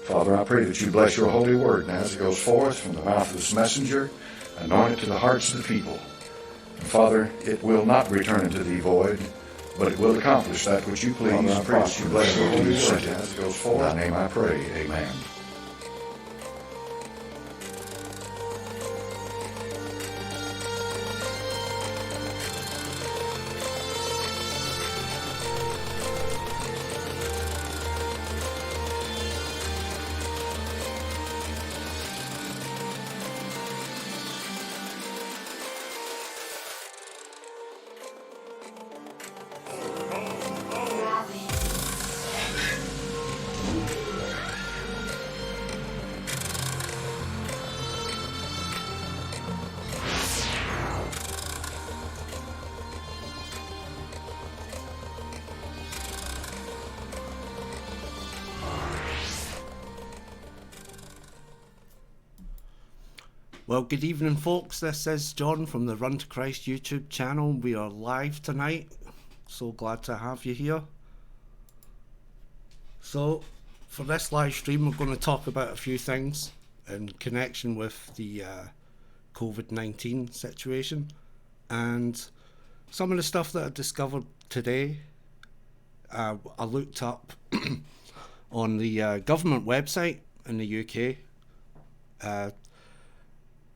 Father, I pray that you bless your holy word, and as it goes forth from the mouth of this messenger, anoint it to the hearts of the people. And Father, it will not return into thee void, but it will accomplish that which you please. Father, I pray that you bless your holy word, and as it goes forth. In thy name I pray, amen. Well, good evening, folks. This is John from the Run to Christ YouTube channel. We are live tonight. So glad to have you here. So, for this live stream, we're going to talk about a few things in connection with the COVID-19 situation and some of the stuff that I discovered today. I looked up on the government website in the UK.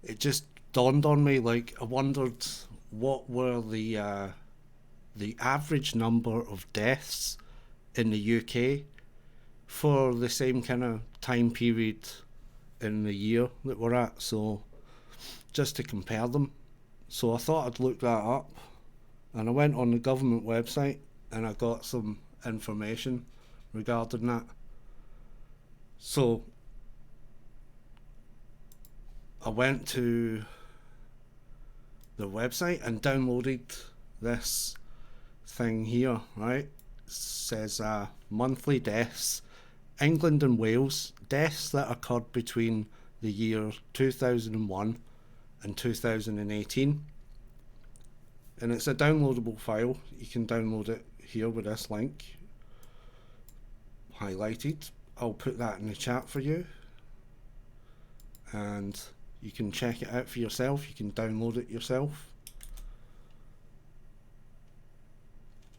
It just dawned on me, like, I wondered what were the average number of deaths in the UK for the same kind of time period in the year that we're at, so just to compare them. So I thought I'd look that up, and I went on the government website and I got some information regarding that. So I went to the website and downloaded this thing here, right? It says monthly deaths, England and Wales, deaths that occurred between the year 2001 and 2018. And it's a downloadable file. You can download it here with this link highlighted. I'll put that in the chat for you. And you can check it out for yourself. You can download it yourself.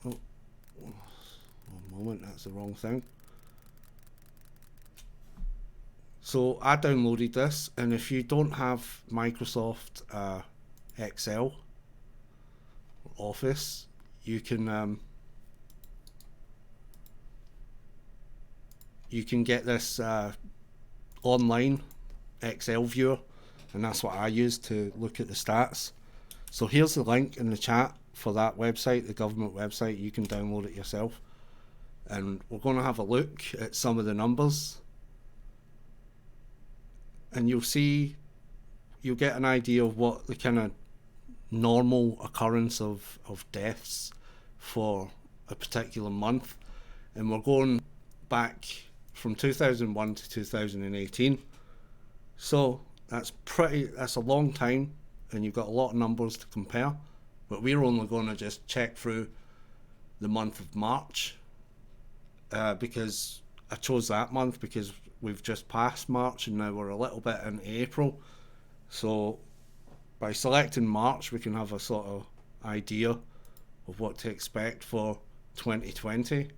Oh, one moment, that's the wrong thing. So I downloaded this, and if you don't have Microsoft Excel Office, you can get this online Excel viewer, and that's what I use to look at the stats. So here's the link in the chat for that website, the government website. You can download it yourself, and we're going to have a look at some of the numbers, and you'll get an idea of what the kind of normal occurrence of deaths for a particular month. And we're going back from 2001 to 2018. So that's a long time, and you've got a lot of numbers to compare, but we're only going to just check through the month of March, because I chose that month because we've just passed March and now we're a little bit in April. So by selecting March, we can have a sort of idea of what to expect for 2020.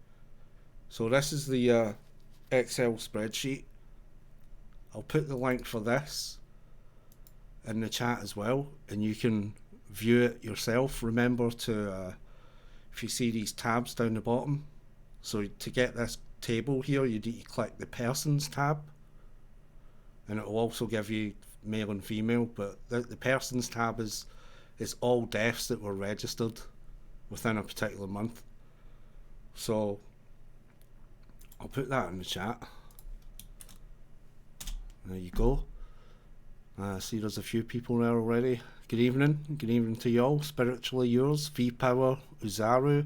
So this is the Excel spreadsheet. I'll put the link for this in the chat as well, and you can view it yourself. Remember to, if you see these tabs down the bottom, so to get this table here, you need to click the persons tab, and it will also give you male and female, but the persons tab is all deaths that were registered within a particular month. So I'll put that in the chat. There you go. See, there's a few people there already. Good evening. Good evening to y'all. Spiritually yours, V-Power, Uzaru,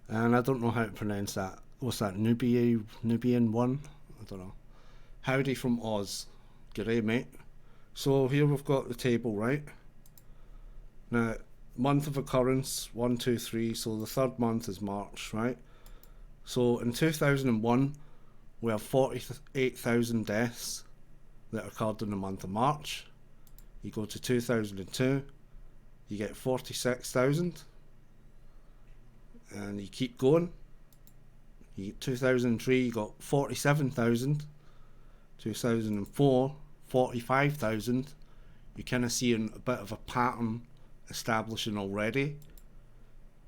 and I don't know how to pronounce that. What's that? Nubian one? I don't know. Howdy from Oz. G'day, mate. So here we've got the table, right? Now, month of occurrence, 1, 2, 3. So the third month is March, right? So in 2001, we have 48,000 deaths that occurred in the month of March. You go to 2002, you get 46,000, and you keep going. You get 2003, you got 47,000. 2004, 45,000. You're kind of seeing a bit of a pattern establishing already.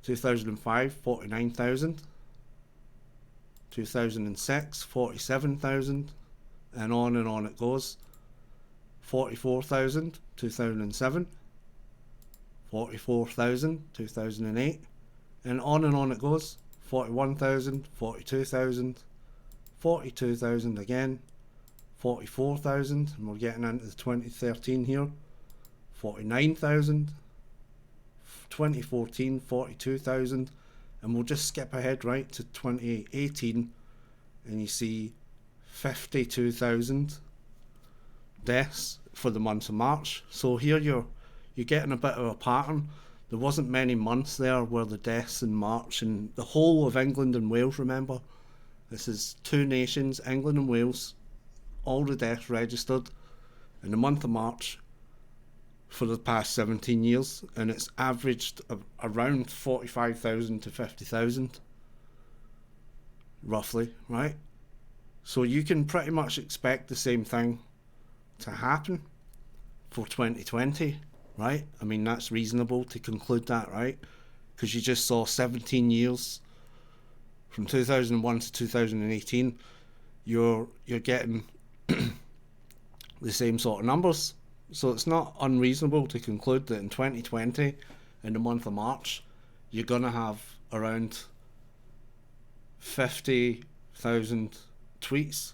2005, 49,000. 2006, 47,000, and on it goes. 44,000, 2007. 44,000, 2008, and on it goes. 41,000, 42,000, 42,000 again, 44,000, and we're getting into the 2013 here. 49,000, 2014, 42,000, and we'll just skip ahead right to 2018, and you see 52,000 deaths for the month of March. So here you're getting a bit of a pattern. There wasn't many months there where the deaths in March, and the whole of England and Wales, remember, this is two nations, England and Wales, all the deaths registered in the month of March for the past 17 years, and it's averaged around 45,000 to 50,000 roughly, right? So you can pretty much expect the same thing to happen for 2020, right? I mean, that's reasonable to conclude that, right? Because you just saw 17 years from 2001 to 2018, you're getting the same sort of numbers. So it's not unreasonable to conclude that in 2020, in the month of March, you're going to have around 50,000 tweets.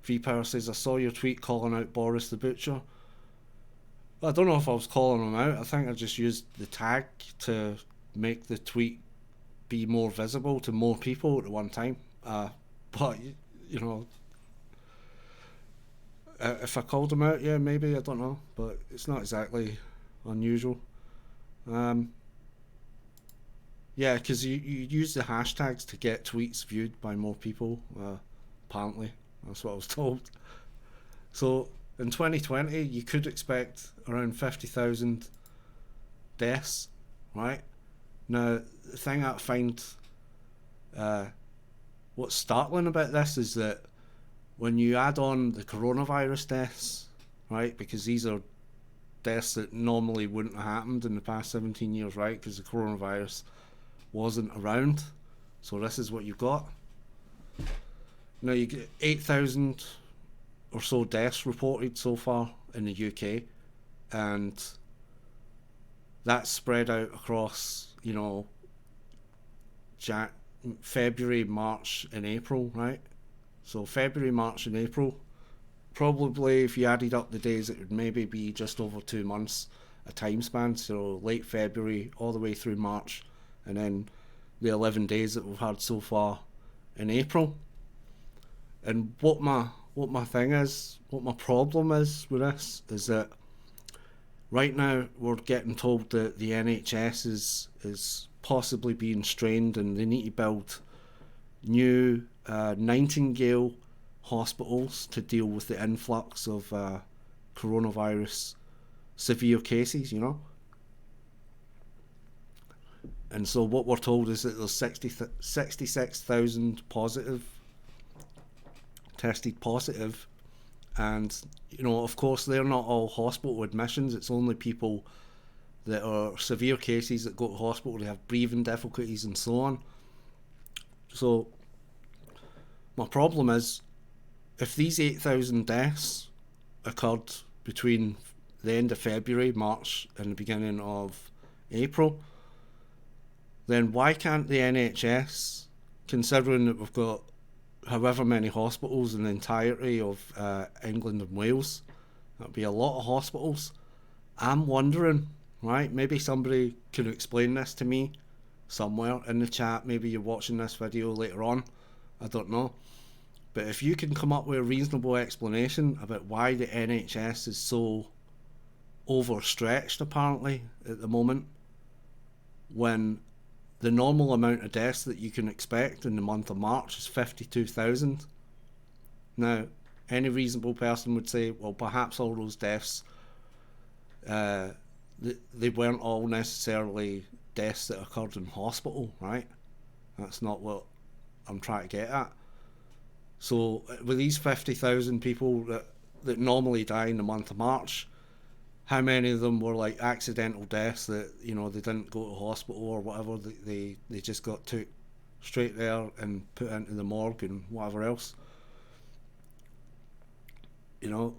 VPower says, I saw your tweet calling out Boris the Butcher. I don't know if I was calling him out. I think I just used the tag to make the tweet be more visible to more people at one time. But, you know, if I called him out, yeah, maybe, I don't know. But it's not exactly unusual. Yeah, because you use the hashtags to get tweets viewed by more people, apparently. That's what I was told. So in 2020, you could expect around 50,000 deaths, right? Now, the thing I find what's startling about this is that when you add on the coronavirus deaths, right, because these are deaths that normally wouldn't have happened in the past 17 years, right, because the coronavirus wasn't around. So this is what you've got. Now you get 8,000 or so deaths reported so far in the UK, and that's spread out across, you know, February, March and April, right? So February, March and April, probably if you added up the days, it would maybe be just over 2 months a time span. So late February all the way through March, and then the 11 days that we've had so far in April. And what my thing is, what my problem is with this is that right now we're getting told that the NHS is possibly being strained, and they need to build new Nightingale hospitals to deal with the influx of coronavirus severe cases, you know. And so what we're told is that there's 66,000 tested positive, and you know, of course, they're not all hospital admissions. It's only people that are severe cases that go to hospital. They have breathing difficulties and so on. So my problem is, if these 8,000 deaths occurred between the end of February, March and the beginning of April, then why can't the NHS, considering that we've got however many hospitals in the entirety of England and Wales, that'd be a lot of hospitals. I'm wondering, right, maybe somebody can explain this to me somewhere in the chat. Maybe you're watching this video later on, I don't know. But if you can come up with a reasonable explanation about why the NHS is so overstretched apparently at the moment, when the normal amount of deaths that you can expect in the month of March is 52,000. Now, any reasonable person would say, well, perhaps all those deaths, they weren't all necessarily deaths that occurred in hospital, right? That's not what I'm trying to get at. So with these 50,000 people that normally die in the month of March, how many of them were like accidental deaths that, you know, they didn't go to hospital or whatever, they just got took straight there and put into the morgue and whatever else, you know,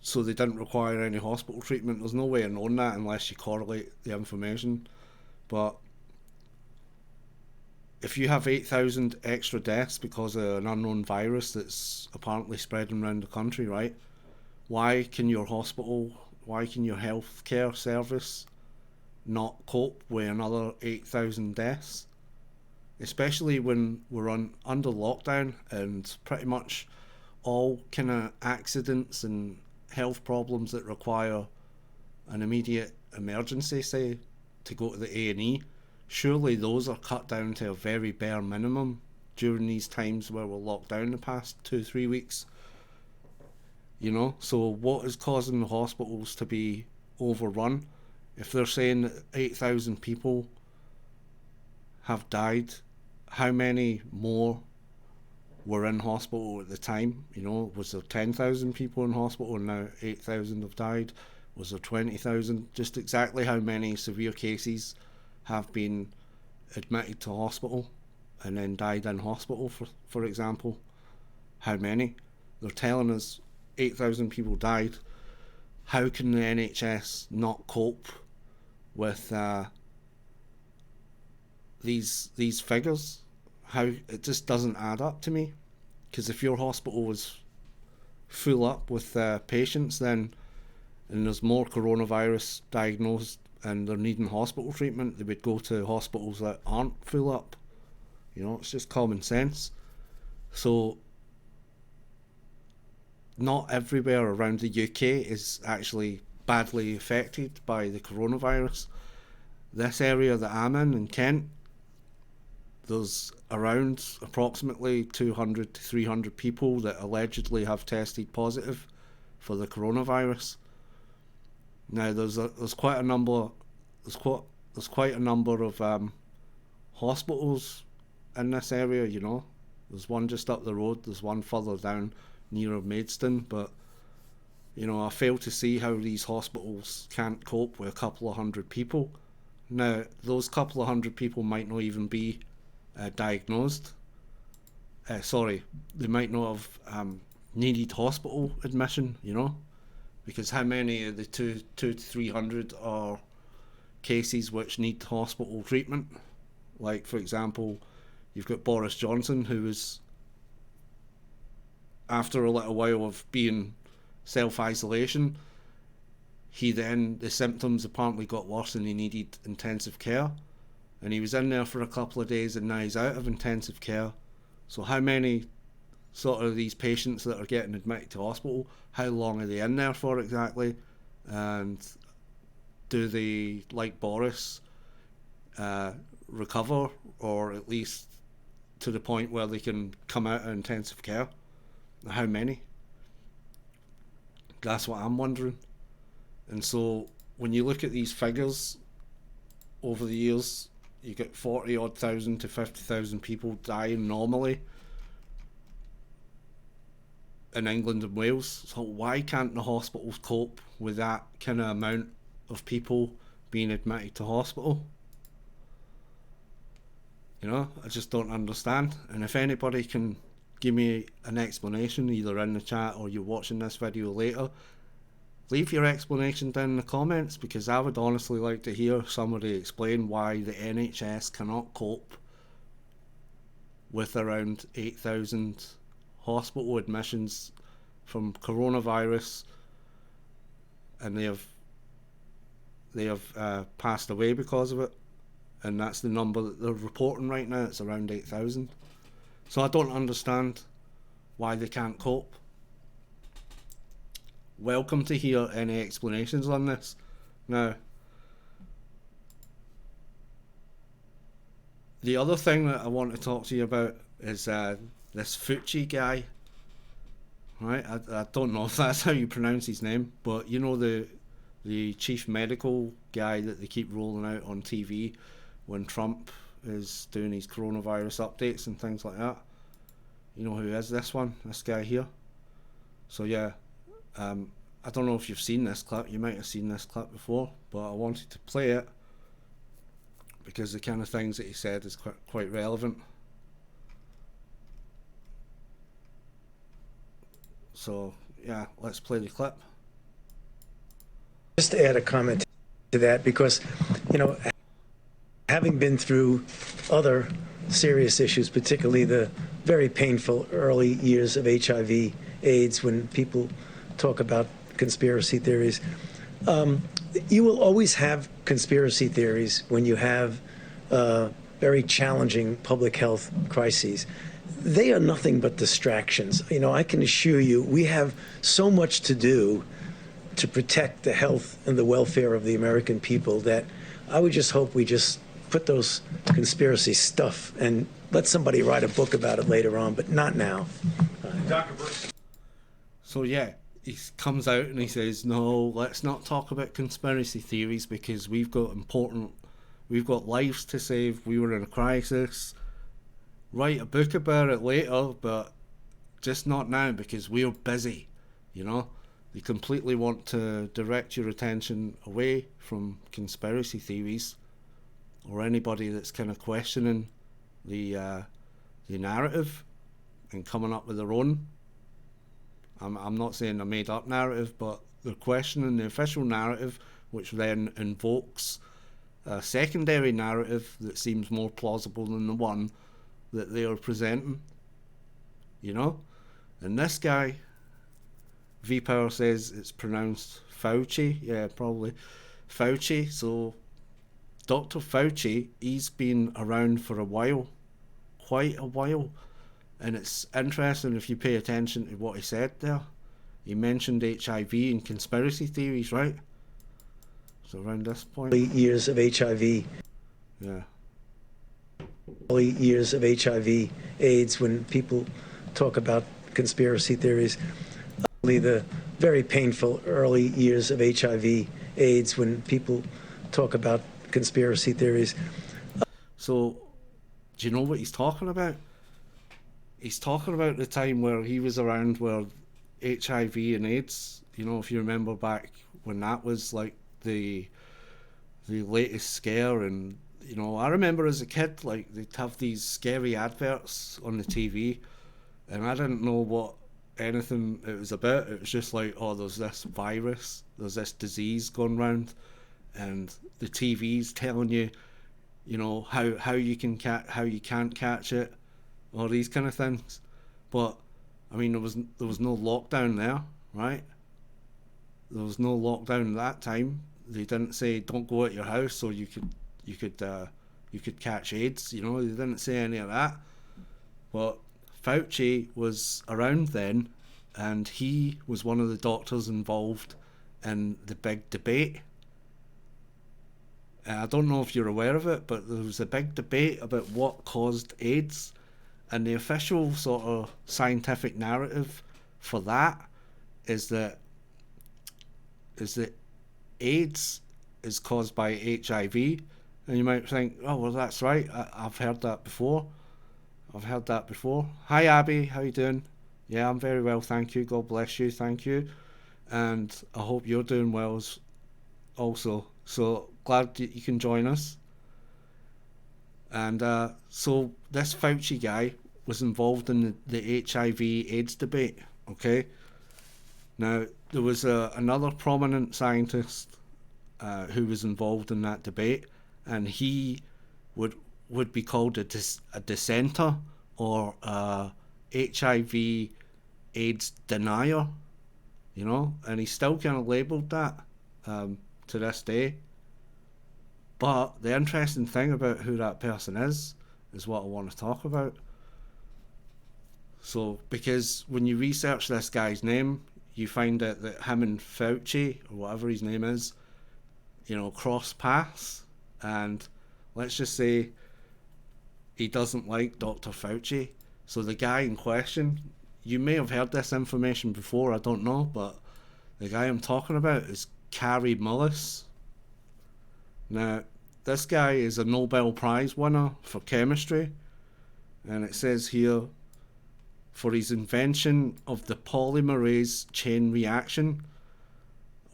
so they didn't require any hospital treatment. There's no way of knowing that unless you correlate the information. But if you have 8,000 extra deaths because of an unknown virus that's apparently spreading around the country, right? Why can your healthcare service not cope with another 8,000 deaths? Especially when we're under lockdown and pretty much all kind of accidents and health problems that require an immediate emergency, say, to go to the A&E, surely those are cut down to a very bare minimum during these times where we're locked down the past 2-3 weeks. You know, so what is causing the hospitals to be overrun? If they're saying that 8,000 people have died, how many more were in hospital at the time? You know, was there 10,000 people in hospital and now 8,000 have died? Was there 20,000? Just exactly how many severe cases have been admitted to hospital and then died in hospital, for example? How many? They're telling us 8,000 people died. How can the NHS not cope with these figures? How it just doesn't add up to me. Because if your hospital is full up with patients, then and there's more coronavirus diagnosed and they're needing hospital treatment, they would go to hospitals that aren't full up. You know, it's just common sense. So not everywhere around the UK is actually badly affected by the coronavirus. This area that I'm in Kent, there's around approximately 200 to 300 people that allegedly have tested positive for the coronavirus. Now there's quite a number of hospitals in this area. You know, there's one just up the road. There's one further down near Maidstone, but you know, I fail to see how these hospitals can't cope with a couple of hundred people. Now, those couple of hundred people might not even be diagnosed. They might not have needed hospital admission, you know, because how many of the 200 to 300 are cases which need hospital treatment? Like, for example, you've got Boris Johnson, who was, after a little while of being self-isolation, the symptoms apparently got worse and he needed intensive care, and he was in there for a couple of days and now he's out of intensive care. So how many sort of these patients that are getting admitted to hospital, how long are they in there for exactly, and do they, like Boris, recover, or at least to the point where they can come out of intensive care? How many? That's what I'm wondering. And so when you look at these figures over the years, you get 40 odd thousand to 50,000 people dying normally in England and Wales. So why can't the hospitals cope with that kind of amount of people being admitted to hospital? You know, I just don't understand. And if anybody can give me an explanation, either in the chat or you're watching this video later, leave your explanation down in the comments, because I would honestly like to hear somebody explain why the NHS cannot cope with around 8,000 hospital admissions from coronavirus, and they have passed away because of it, and that's the number that they're reporting right now. It's around 8,000. So I don't understand why they can't cope. Welcome to hear any explanations on this. Now, the other thing that I want to talk to you about is this Fauci guy, right? I don't know if that's how you pronounce his name, but you know the chief medical guy that they keep rolling out on TV when Trump is doing his coronavirus updates and things like that. You know who is this one? This guy here. So yeah, I don't know if you've seen this clip. You might have seen this clip before, but I wanted to play it because the kind of things that he said is quite relevant. So yeah, let's play the clip. Just to add a comment to that, because, you know, having been through other serious issues, particularly the very painful early years of HIV, AIDS, when people talk about conspiracy theories, you will always have conspiracy theories when you have very challenging public health crises. They are nothing but distractions. You know, I can assure you, we have so much to do to protect the health and the welfare of the American people that I would just hope we just put those conspiracy stuff and let somebody write a book about it later on, but not now. Dr. Brooks. So yeah, he comes out and he says, no, let's not talk about conspiracy theories because we've got lives to save. We were in a crisis. Write a book about it later, but just not now because we're busy, you know. They completely want to direct your attention away from conspiracy theories or anybody that's kind of questioning the narrative and coming up with their own. I'm not saying a made up narrative, but they're questioning the official narrative, which then invokes a secondary narrative that seems more plausible than the one that they are presenting, you know. And this guy, V-Power says it's pronounced Fauci. Yeah, probably Fauci. So Dr. Fauci, he's been around for a while, quite a while. And it's interesting if you pay attention to what he said there. He mentioned HIV and conspiracy theories, right? So around this point. Years of HIV. Yeah. Early years of HIV, AIDS, when people talk about conspiracy theories. The very painful early years of HIV, AIDS, when people talk about conspiracy theories. So, do you know what he's talking about? He's talking about the time where he was around where HIV and AIDS, you know, if you remember back when that was like the latest scare. And, you know, I remember as a kid, like, they'd have these scary adverts on the TV, and I didn't know what anything it was about. It was just like, oh, there's this virus, there's this disease going round, and the TV's telling you, you know, how you can't catch it, or these kind of things. But I mean, there was no lockdown there, right? There was no lockdown at that time. They didn't say don't go out your house or you could catch AIDS. You know, they didn't say any of that. But Fauci was around then, and he was one of the doctors involved in the big debate. I don't know if you're aware of it, but there was a big debate about what caused AIDS, and the official sort of scientific narrative for that is that AIDS is caused by HIV. And you might think, oh, well, that's right. I've heard that before. Hi, Abby. How you doing? Yeah, I'm very well, thank you. God bless you. Thank you. And I hope you're doing well also. So glad that you can join us. And so this Fauci guy was involved in the HIV AIDS debate, okay? Now, there was another prominent scientist who was involved in that debate, and he would be called a dissenter or a HIV AIDS denier, you know, and he's still kind of labelled that to this day. But the interesting thing about who that person is what I want to talk about. So, because when you research this guy's name, you find out that him and Fauci, or whatever his name is, you know, cross paths. And let's just say he doesn't like Dr. Fauci. So the guy in question, you may have heard this information before, I don't know, but the guy I'm talking about is Mullis. Now, this guy is a Nobel Prize winner for chemistry, and it says here, for his invention of the polymerase chain reaction,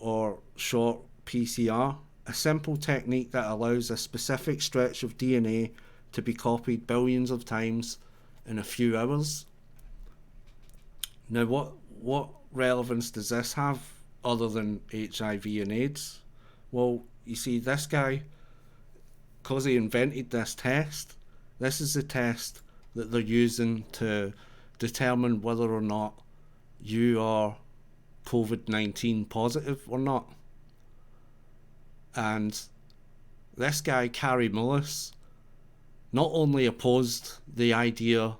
or short PCR, a simple technique that allows a specific stretch of DNA to be copied billions of times in a few hours. Now, what relevance does this have other than HIV and AIDS? Well, you see, this guy, because he invented this test, this is the test that they're using to determine whether or not you are COVID-19 positive or not. And this guy, Mullis, not only opposed the idea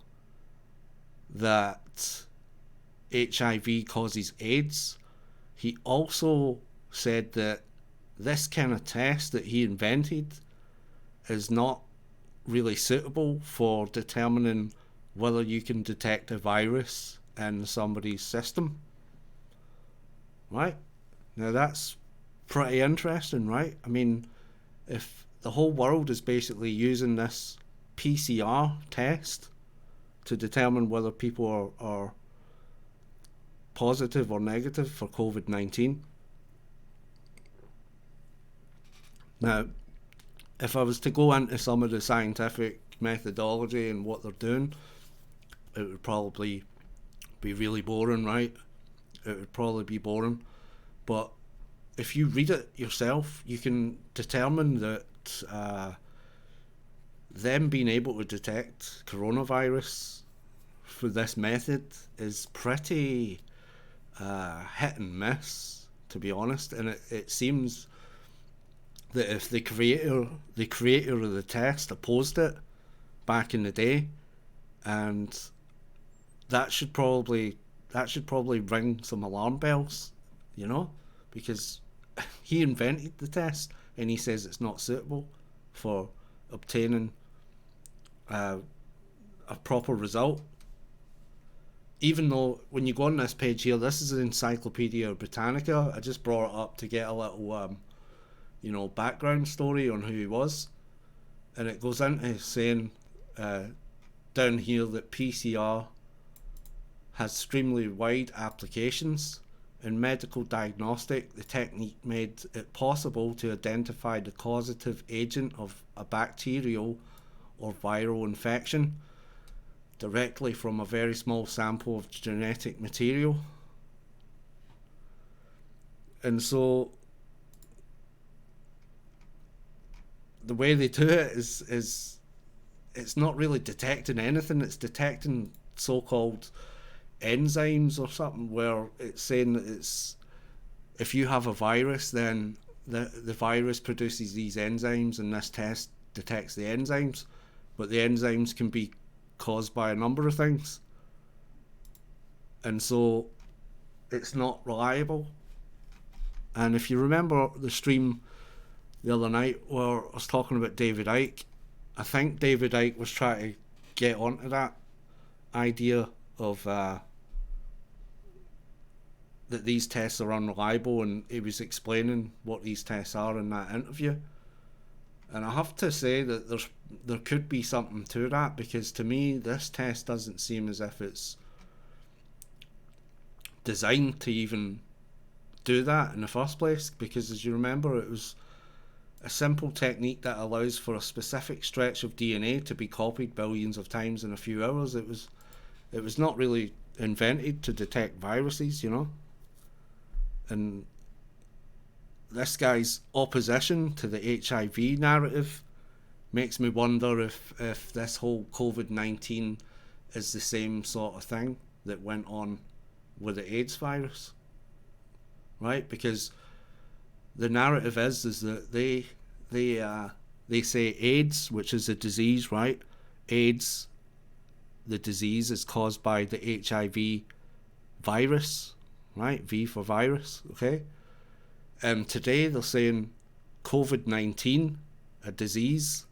that HIV causes AIDS, he also said that this kind of test that he invented is not really suitable for determining whether you can detect a virus in somebody's system. Right? Now that's pretty interesting, right? I mean, if the whole world is basically using this PCR test to determine whether people are positive or negative for COVID-19. Now, if I was to go into some of the scientific methodology and what they're doing, it would probably be really boring, right? It would probably be boring. But if you read it yourself, you can determine that them being able to detect coronavirus through this method is pretty hit and miss, to be honest. And it seems that if the creator of the test opposed it back in the day, and that should probably ring some alarm bells, you know, because he invented the test and he says it's not suitable for obtaining a proper result. Even though when you go on this page here, this is an Encyclopedia Britannica. I just brought it up to get a little background story on who he was, and it goes into saying down here that PCR has extremely wide applications. In medical diagnostic, the technique made it possible to identify the causative agent of a bacterial or viral infection directly from a very small sample of genetic material. And so the way they do it is it's not really detecting anything, it's detecting so-called enzymes or something, where it's saying that it's, if you have a virus, then the virus produces these enzymes and this test detects the enzymes, but the enzymes can be caused by a number of things, and so it's not reliable. And if you remember the stream the other night where I was talking about David Icke, I think David Icke was trying to get onto that idea of that these tests are unreliable, and he was explaining what these tests are in that interview. And I have to say that there could be something to that, because to me this test doesn't seem as if it's designed to even do that in the first place, because as you remember, it was a simple technique that allows for a specific stretch of DNA to be copied billions of times in a few hours. It was not really invented to detect viruses, you know. And this guy's opposition to the HIV narrative makes me wonder if this whole COVID-19 is the same sort of thing that went on with the AIDS virus, right? Because the narrative is that they say AIDS, which is a disease, right? AIDS, the disease, is caused by the HIV virus, right? V for virus, okay? Today they're saying COVID-19, a disease,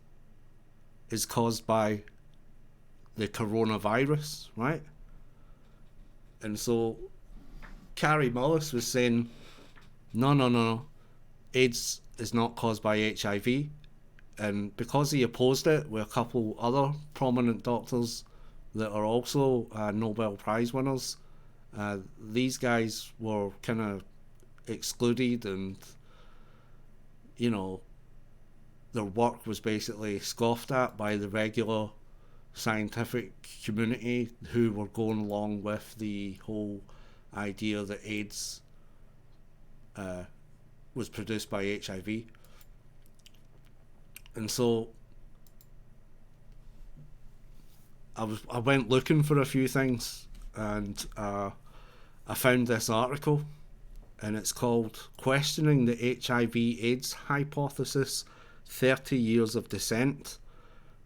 is caused by the coronavirus, right? And so Carrie Mullis was saying, no, AIDS is not caused by HIV. And because he opposed it with a couple other prominent doctors that are also Nobel Prize winners, these guys were kind of excluded, and you know, their work was basically scoffed at by the regular scientific community, who were going along with the whole idea that AIDS was produced by HIV. And so I went looking for a few things, and I found this article, and it's called "Questioning the HIV/AIDS Hypothesis: 30 Years of Dissent."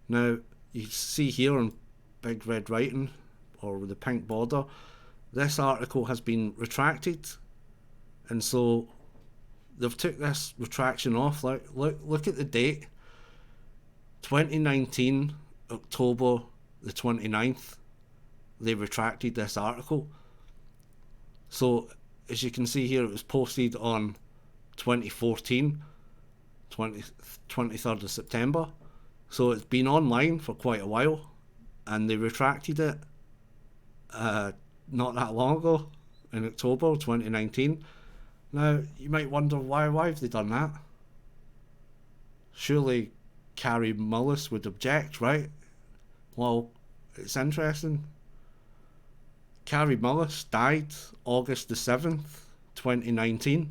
Now, you see here in big red writing, or with the pink border, this article has been retracted, and so they've took this retraction off. Like, look at the date, 2019, October the 29th, they retracted this article. So, as you can see here, it was posted on 2014, 23rd of September. So it's been online for quite a while, and they retracted it not that long ago, in October 2019. Now, you might wonder, why have they done that? Surely Carrie Mullis would object, right? Well, it's interesting. Carrie Mullis died August the 7th, 2019.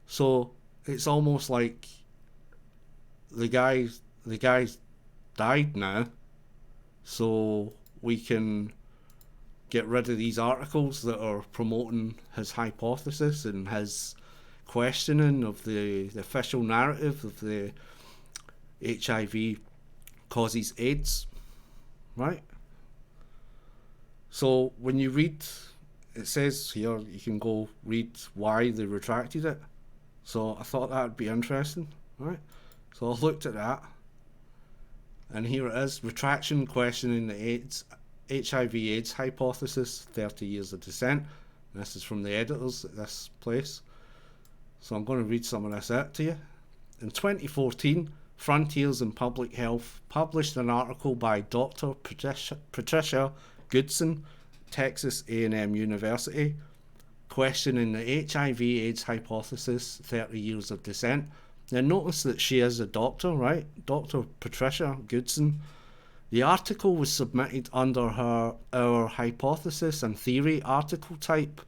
So it's almost like the guy's died now, so we can get rid of these articles that are promoting his hypothesis and his questioning of the official narrative of the HIV causes AIDS, right? So when you read, it says here, you can go read why they retracted it. So I thought that would be interesting, right? So I looked at that, and here it is: retraction questioning the HIV/AIDS hypothesis, 30 years of dissent. And this is from the editors at this place. So I'm going to read some of this out to you. In 2014, Frontiers in Public Health published an article by Dr. Patricia Goodson, Texas A&M University, questioning the HIV/AIDS hypothesis, 30 years of dissent. Now notice that she is a doctor, right? Dr. Patricia Goodson. The article was submitted under our hypothesis and theory article type,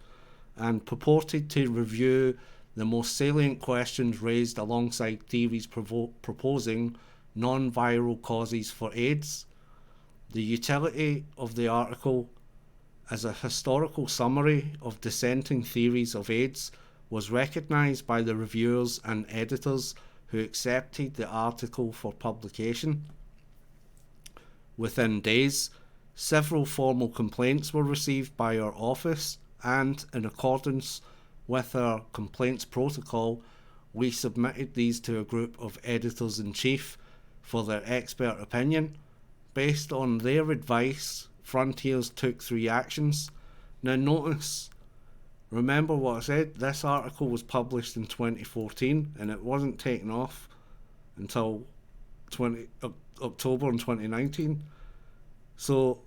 and purported to review the most salient questions raised alongside theories proposing non-viral causes for AIDS. The utility of the article as a historical summary of dissenting theories of AIDS was recognised by the reviewers and editors who accepted the article for publication. Within days, several formal complaints were received by our office, and in accordance with our complaints protocol, we submitted these to a group of editors-in-chief for their expert opinion. Based on their advice, Frontiers took 3 actions. Now notice, remember what I said, this article was published in 2014 and it wasn't taken off until October in 2019. So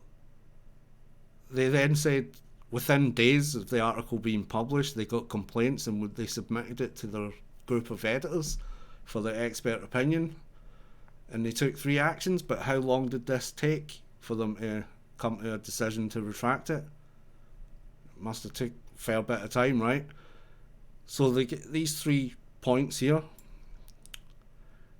they then said within days of the article being published, they got complaints and they submitted it to their group of editors for their expert opinion. And they took 3 actions, but how long did this take for them to come to a decision to retract it? It must have took a fair bit of time, right? So they get these 3 points here.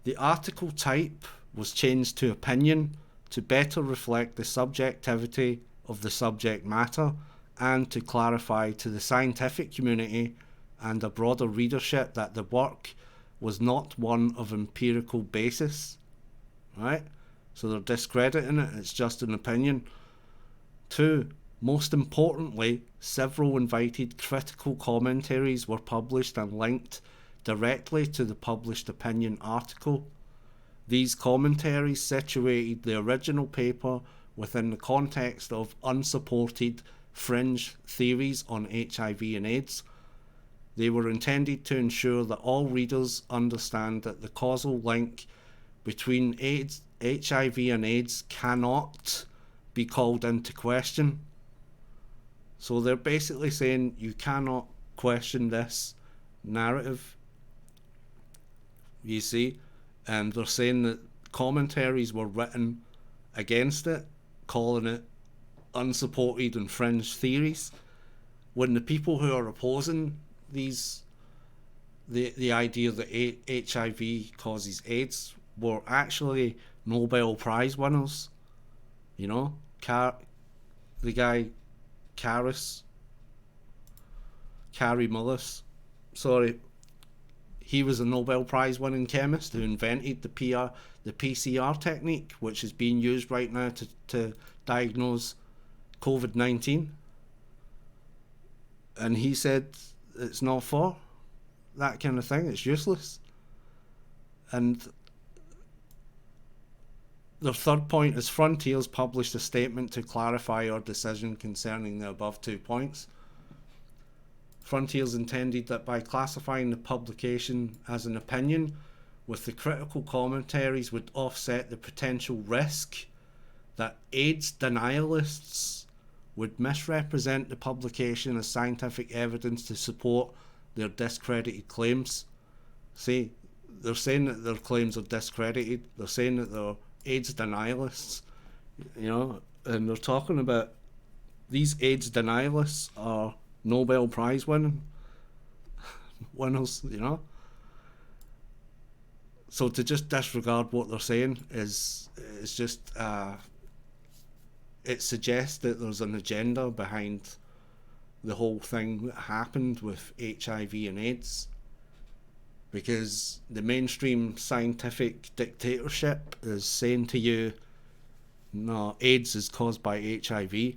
The article type was changed to opinion to better reflect the subjectivity of the subject matter and to clarify to the scientific community and a broader readership that the work was not one of empirical basis, right? So they're discrediting it, it's just an opinion. 2, most importantly, several invited critical commentaries were published and linked directly to the published opinion article. These commentaries situated the original paper within the context of unsupported fringe theories on HIV and AIDS. They were intended to ensure that all readers understand that the causal link between HIV and AIDS cannot be called into question. So they're basically saying you cannot question this narrative, you see, and they're saying that commentaries were written against it, calling it unsupported and fringe theories, when the people who are opposing these the idea that HIV causes AIDS were actually Nobel Prize winners. You know, the guy Carrie Mullis, sorry, he was a Nobel Prize winning chemist who invented the PCR technique, which is being used right now to diagnose COVID-19. And he said it's not for that kind of thing, it's useless. And their third point is Frontiers published a statement to clarify our decision concerning the above 2 points. Frontiers intended that by classifying the publication as an opinion, with the critical commentaries would offset the potential risk that AIDS denialists would misrepresent the publication as scientific evidence to support their discredited claims. See, they're saying that their claims are discredited. They're saying that they're AIDS denialists, you know, and they're talking about these AIDS denialists are Nobel Prize winners, you know. So to just disregard what they're saying is just it suggests that there's an agenda behind the whole thing that happened with HIV and AIDS, because the mainstream scientific dictatorship is saying to you, no, AIDS is caused by HIV.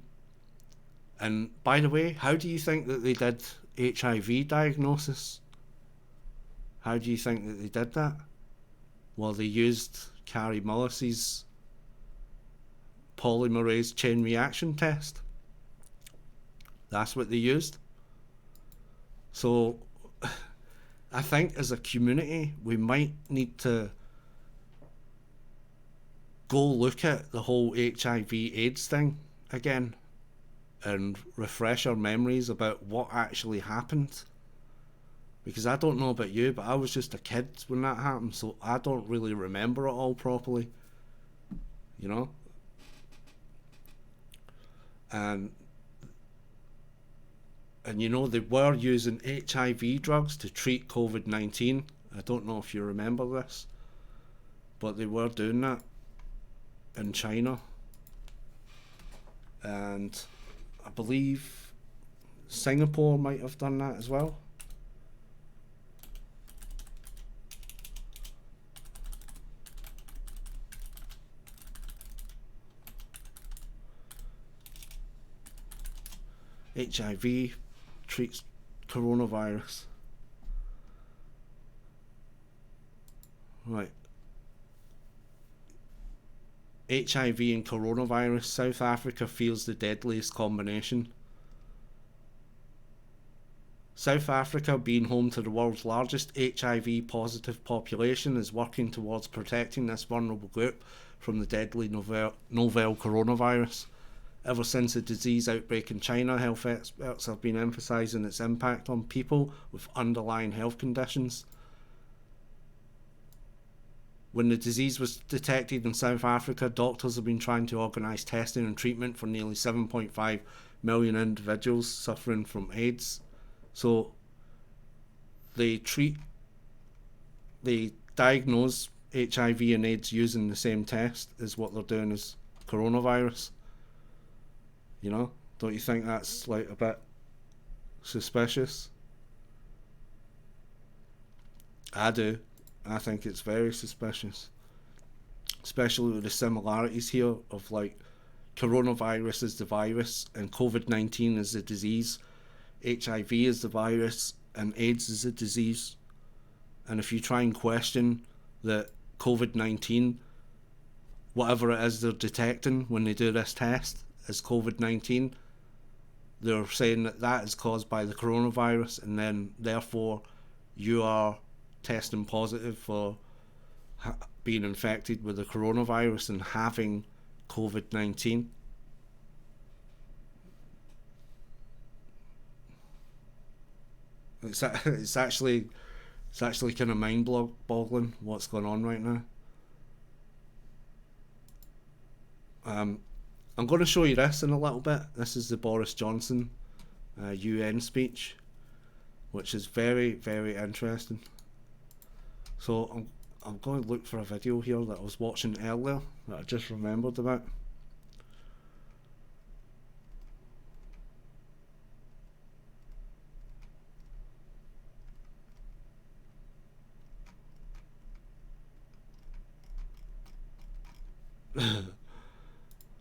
And by the way, how do you think that they did HIV diagnosis? How do you think that they did that? Well, they used Carrie Mullis's polymerase chain reaction test. That's what they used. So I think as a community we might need to go look at the whole HIV AIDS thing again and refresh our memories about what actually happened. Because I don't know about you, but I was just a kid when that happened, so I don't really remember it all properly, you know. And you know, they were using HIV drugs to treat COVID-19. I don't know if you remember this, but they were doing that in China. And I believe Singapore might have done that as well. HIV treats coronavirus. Right. HIV and coronavirus. South Africa feels the deadliest combination. South Africa, being home to the world's largest HIV positive population, is working towards protecting this vulnerable group from the deadly novel coronavirus. Ever since the disease outbreak in China, health experts have been emphasising its impact on people with underlying health conditions. When the disease was detected in South Africa, doctors have been trying to organise testing and treatment for nearly 7.5 million individuals suffering from AIDS. So they diagnose HIV and AIDS using the same test as what they're doing as coronavirus. You know, don't you think that's like a bit suspicious? I do. I think it's very suspicious, especially with the similarities here of like coronavirus is the virus and COVID-19 is the disease, HIV is the virus and AIDS is a disease. And if you try and question that COVID-19, whatever it is they're detecting when they do this test, is COVID-19. They're saying that that is caused by the coronavirus, and then therefore you are testing positive for being infected with the coronavirus and having COVID-19. It's actually kind of mind-boggling what's going on right now. I'm going to show you this in a little bit. This is the Boris Johnson UN speech, which is very, very interesting. So I'm going to look for a video here that I was watching earlier that I just remembered about.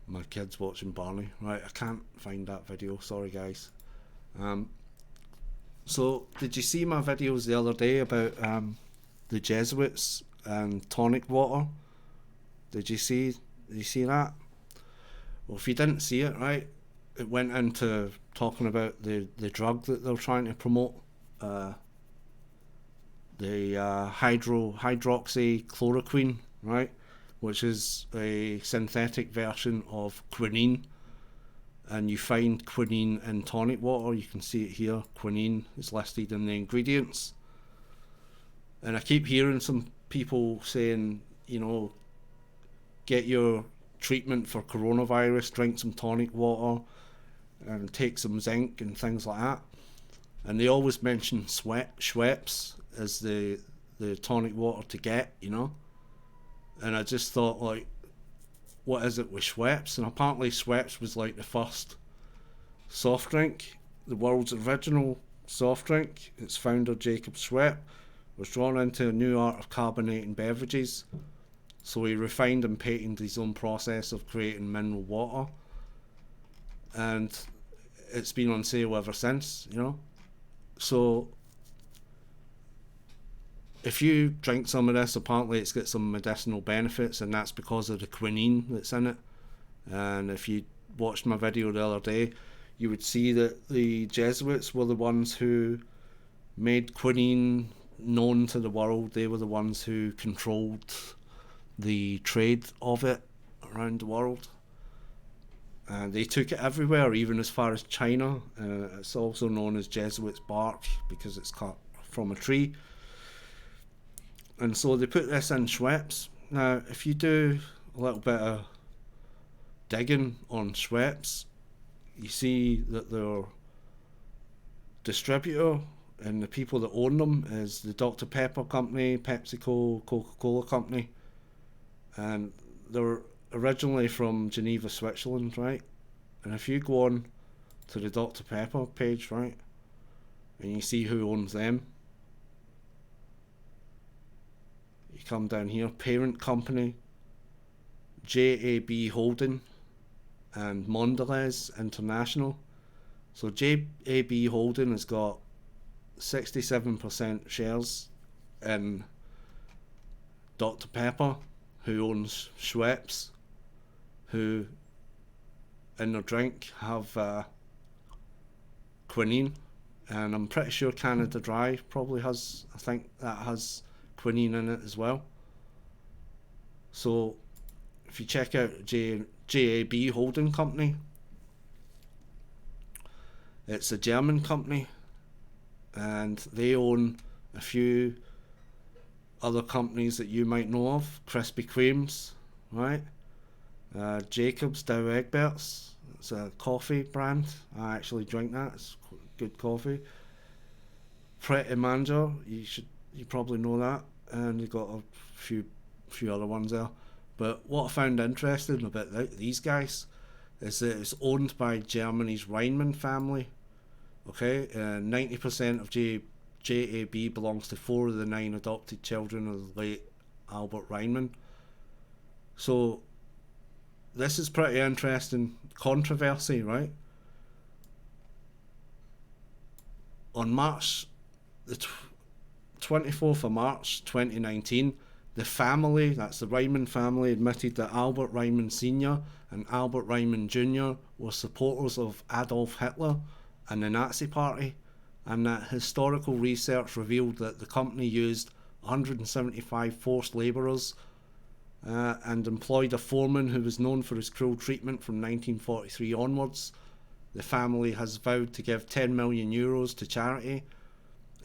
My kid's watching Barney. Right, I can't find that video. Sorry, guys. So, did you see my videos the other day about the Jesuits and tonic water? Did you see that? Well, if you didn't see it, right, it went into talking about the drug that they're trying to promote, the hydroxychloroquine, right, which is a synthetic version of quinine. And you find quinine in tonic water. You can see it here. Quinine is listed in the ingredients. And I keep hearing some people saying, you know, get your treatment for coronavirus, drink some tonic water, and take some zinc and things like that. And they always mention Schweppes as the tonic water to get, you know. And I just thought, like, what is it with Schweppes? And apparently Schweppes was like the first soft drink, the world's original soft drink. Its founder, Jacob Schweppes, was drawn into a new art of carbonating beverages. So he refined and patented his own process of creating mineral water. And it's been on sale ever since, you know. So if you drink some of this, apparently it's got some medicinal benefits, and that's because of the quinine that's in it. And if you watched my video the other day, you would see that the Jesuits were the ones who made quinine known to the world. They were the ones who controlled the trade of it around the world. And they took it everywhere, even as far as China. It's also known as Jesuit's bark because it's cut from a tree. And so they put this in Schweppes. Now, if you do a little bit of digging on Schweppes, you see that their distributor and the people that own them is the Dr. Pepper Company, PepsiCo, Coca-Cola Company. And they're originally from Geneva, Switzerland, right? And if you go on to the Dr. Pepper page, right, and you see who owns them, you come down here, parent company, JAB Holding and Mondelez International. So JAB Holding has got 67% shares in Dr. Pepper, who owns Schweppes, who in their drink have quinine, and I'm pretty sure Canada Dry probably has, I think that has quinine in it as well. So if you check out JAB Holding Company, it's a German company, and they own a few other companies that you might know of. Krispy Kremes, right? Jacob's Dow Egberts, it's a coffee brand. I actually drink that, it's good coffee. Pret a Manger, you probably know that, and you've got a few other ones there. But what I found interesting about these guys is that it's owned by Germany's Reimann family. Okay, 90% of JAB belongs to 4 of the 9 adopted children of the late Albert Reimann. So this is pretty interesting controversy, right? On March the 24th of March 2019, The family, that's the Reimann family, admitted that Albert Reimann Sr. and Albert Reimann Jr. were supporters of Adolf Hitler and the Nazi Party, and that historical research revealed that the company used 175 forced labourers and employed a foreman who was known for his cruel treatment from 1943 onwards. The family has vowed to give 10 million euros to charity,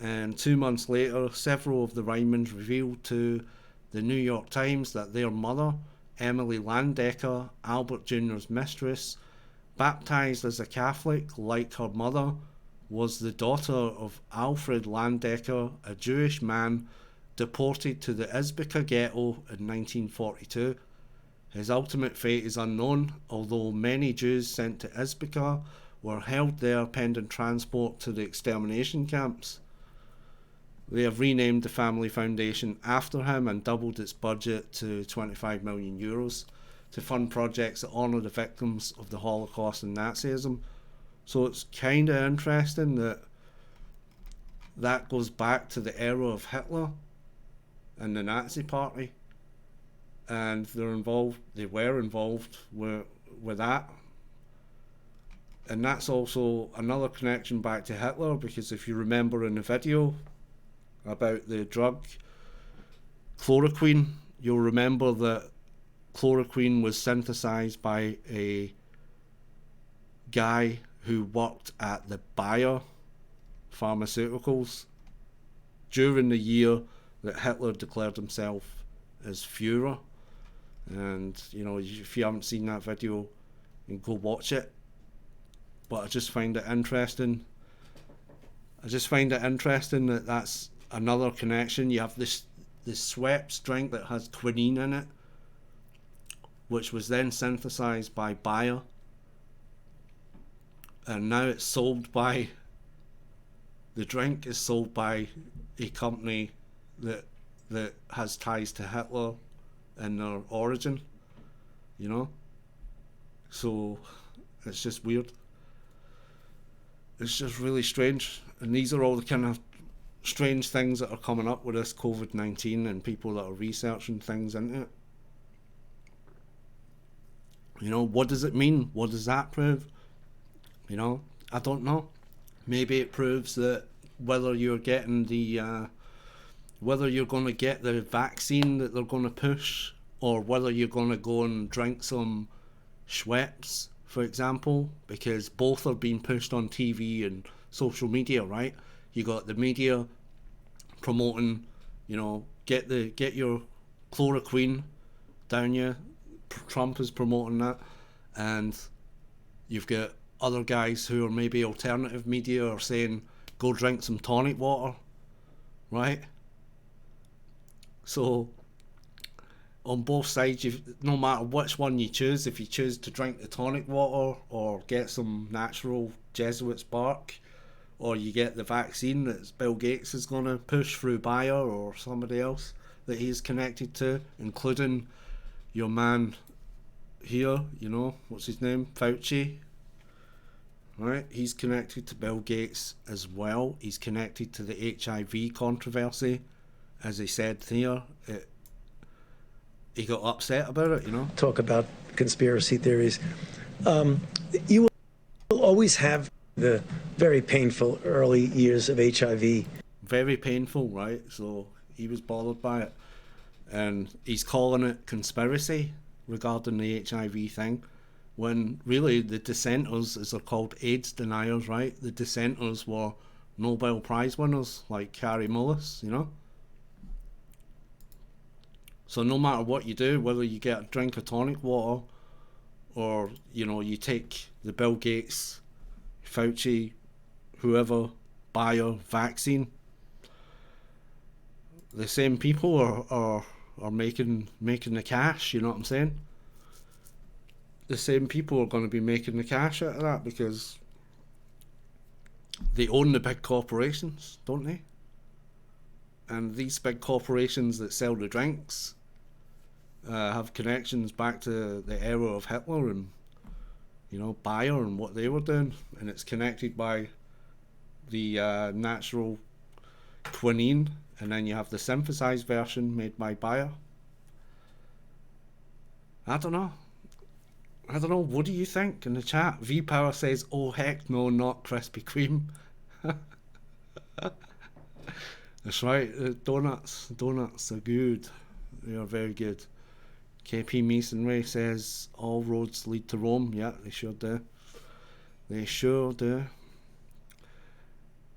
and 2 months later, several of the Reimanns revealed to the New York Times that their mother, Emily Landecker, Albert Jr.'s mistress, baptized as a Catholic like her mother, was the daughter of Alfred Landecker, a Jewish man deported to the Izbica ghetto in 1942. His ultimate fate is unknown, although many Jews sent to Izbica were held there pending transport to the extermination camps. They have renamed the family foundation after him and doubled its budget to 25 million euros to fund projects that honour the victims of the Holocaust and Nazism. So it's kind of interesting that that goes back to the era of Hitler and the Nazi Party, and they were involved with that. And that's also another connection back to Hitler, because if you remember in the video about the drug chloroquine, you'll remember that chloroquine was synthesized by a guy who worked at the Bayer Pharmaceuticals during the year that Hitler declared himself as Führer. And you know, if you haven't seen that video, you can go watch it. But I just find it interesting. That that's another connection. You have this Schweppes drink that has quinine in it, which was then synthesized by Bayer, and now it's sold by, the drink is sold by a company that has ties to Hitler in their origin, you know. So it's just weird. It's just really strange, and these are all the kind of strange things that are coming up with this COVID-19 and people that are researching things into it. You know, what does it mean? What does that prove? You know, I don't know. Maybe it proves that whether you're getting the whether you're going to get the vaccine that they're going to push, or whether you're going to go and drink some Schweppes, for example, because both are being pushed on TV and social media, right? You got the media promoting, you know, get your chloroquine down you. Trump is promoting that, and you've got other guys who are maybe alternative media are saying go drink some tonic water, right? So on both sides, no matter which one you choose, if you choose to drink the tonic water or get some natural Jesuit bark, or you get the vaccine that Bill Gates is going to push through Bayer or somebody else that he's connected to, including your man here, you know, what's his name, Fauci, right? He's connected to Bill Gates as well. He's connected to the H.I.V controversy, as he said here. He got upset about it, you know. Talk about conspiracy theories. You will always have the very painful early years of HIV. Very painful, right? So he was bothered by it, and he's calling it conspiracy regarding the HIV thing, when really the dissenters, as they're called, AIDS deniers, right? The dissenters were Nobel Prize winners like Carrie Mullis, you know. So no matter what you do, whether you get a drink of tonic water or, you know, you take the Bill Gates, Fauci, whoever, Bayer vaccine, the same people are making the cash, you know what I'm saying? The same people are going to be making the cash out of that because they own the big corporations, don't they? And these big corporations that sell the drinks have connections back to the era of Hitler and, you know, Bayer and what they were doing, and it's connected by the natural quinine and then you have the synthesized version made by Bayer. I don't know. What do you think in the chat? V-Power says, oh heck no, not Krispy Kreme. That's right, donuts are good. They are very good. KP Masonry says, all roads lead to Rome. Yeah, they sure do.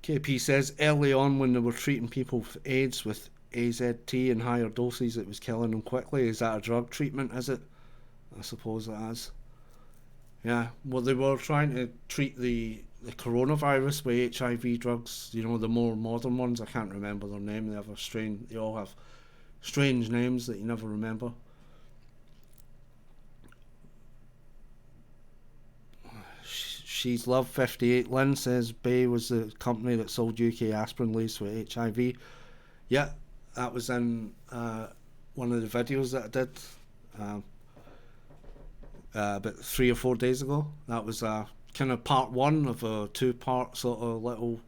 KP says, early on when they were treating people with AIDS with AZT in higher doses, it was killing them quickly. Is that a drug treatment, is it? I suppose it is. Yeah, well, they were trying to treat the coronavirus with HIV drugs, you know, the more modern ones. I can't remember their name. They all have strange names that you never remember. She's Love 58 Lynn says Bay was the company that sold UK aspirin leaves with HIV. Yeah, that was in one of the videos that I did about 3 or 4 days ago. That was kind of part one of a 2-part sort of little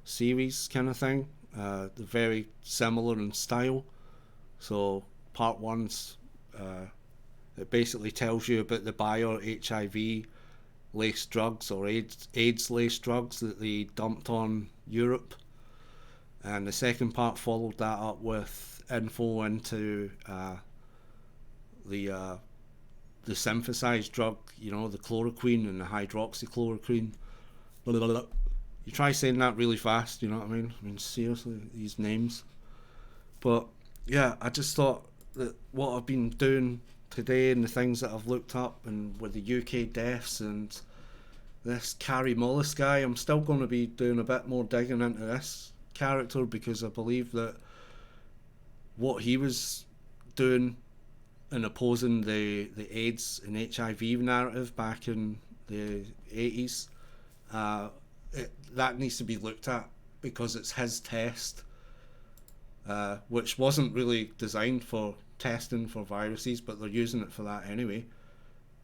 series kind of thing. They're very similar in style. So part one's it basically tells you about the Bayer HIV laced drugs or AIDS laced drugs that they dumped on Europe, and the second part followed that up with info into the synthesized drug, you know, the chloroquine and the hydroxychloroquine. Blah, blah, blah. You try saying that really fast, you know what I mean? I mean, seriously, these names. But yeah, I just thought that what I've been doing today and the things that I've looked up, and with the UK deaths and this Carrie Mullis guy, I'm still going to be doing a bit more digging into this character, because I believe that what he was doing in opposing the AIDS and HIV narrative back in the 80s, that needs to be looked at, because it's his test, which wasn't really designed for testing for viruses, but they're using it for that anyway.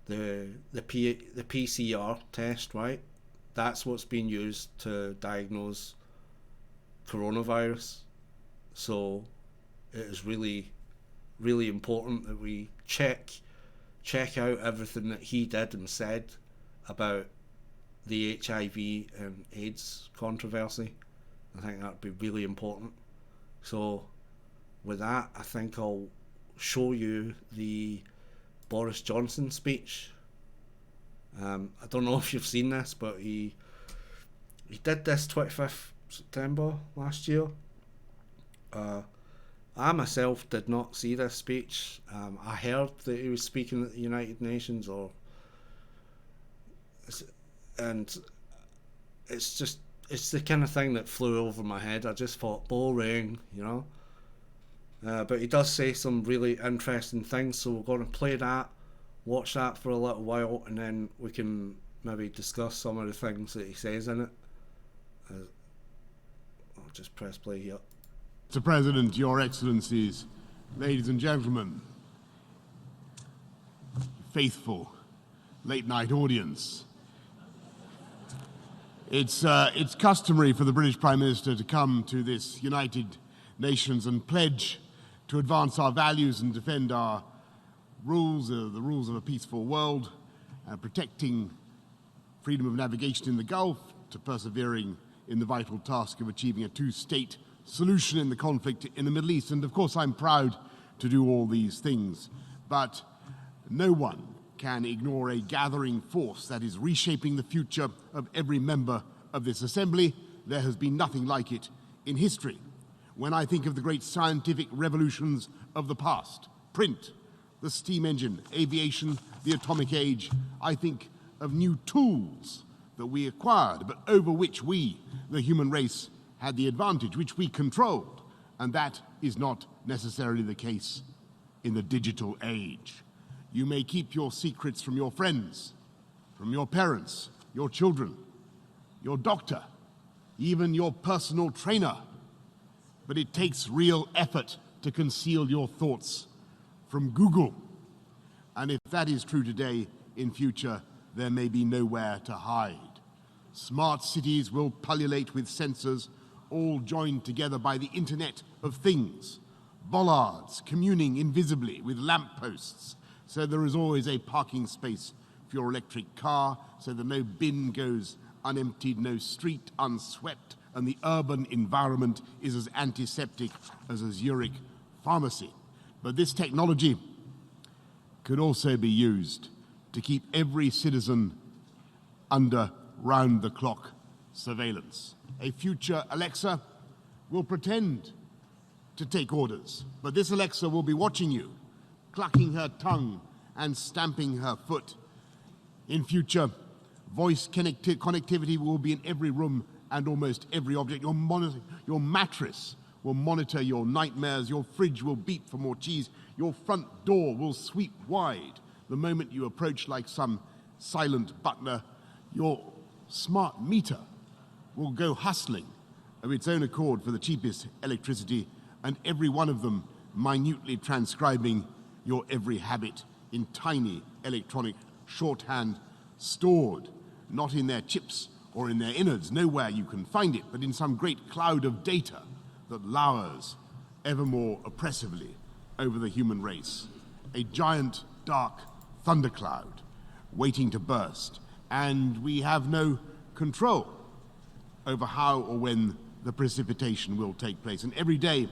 The PCR test, right? That's what's being used to diagnose coronavirus. So it is really, really important that we check out everything that he did and said about the HIV and AIDS controversy. I think that would be really important. So with that, I think I'll show you the Boris Johnson speech. I don't know if you've seen this, but he did this 25th September last year. I myself did not see this speech. I heard that he was speaking at the United Nations, and it's the kind of thing that flew over my head. I just thought, boring, you know. But he does say some really interesting things, so we're going to play that, watch that for a little while, and then we can maybe discuss some of the things that he says in it. I'll just press play here. Mr. President, Your Excellencies, ladies and gentlemen, faithful late-night audience. It's customary for the British Prime Minister to come to this United Nations and pledge to advance our values and defend our rules, the rules of a peaceful world, protecting freedom of navigation in the Gulf, to persevering in the vital task of achieving a two-state solution in the conflict in the Middle East. And of course, I'm proud to do all these things. But no one can ignore a gathering force that is reshaping the future of every member of this assembly. There has been nothing like it in history. When I think of the great scientific revolutions of the past, print, the steam engine, aviation, the atomic age, I think of new tools that we acquired, but over which we, the human race, had the advantage, which we controlled. And that is not necessarily the case in the digital age. You may keep your secrets from your friends, from your parents, your children, your doctor, even your personal trainer. But it takes real effort to conceal your thoughts from Google. And if that is true today, in future, there may be nowhere to hide. Smart cities will pullulate with sensors all joined together by the Internet of Things, bollards communing invisibly with lampposts, so there is always a parking space for your electric car, so that no bin goes unemptied, no street unswept, and the urban environment is as antiseptic as a Zurich pharmacy. But this technology could also be used to keep every citizen under round-the-clock surveillance. A future Alexa will pretend to take orders, but this Alexa will be watching you, clucking her tongue and stamping her foot. In future, voice connectivity will be in every room and almost every object. Your mattress will monitor your nightmares. Your fridge will beep for more cheese. Your front door will sweep wide the moment you approach like some silent butler. Your smart meter will go hustling of its own accord for the cheapest electricity, and every one of them minutely transcribing your every habit in tiny electronic shorthand, stored not in their chips or in their innards, nowhere you can find it, but in some great cloud of data that lowers ever more oppressively over the human race. A giant dark thundercloud waiting to burst, and we have no control over how or when the precipitation will take place. And every day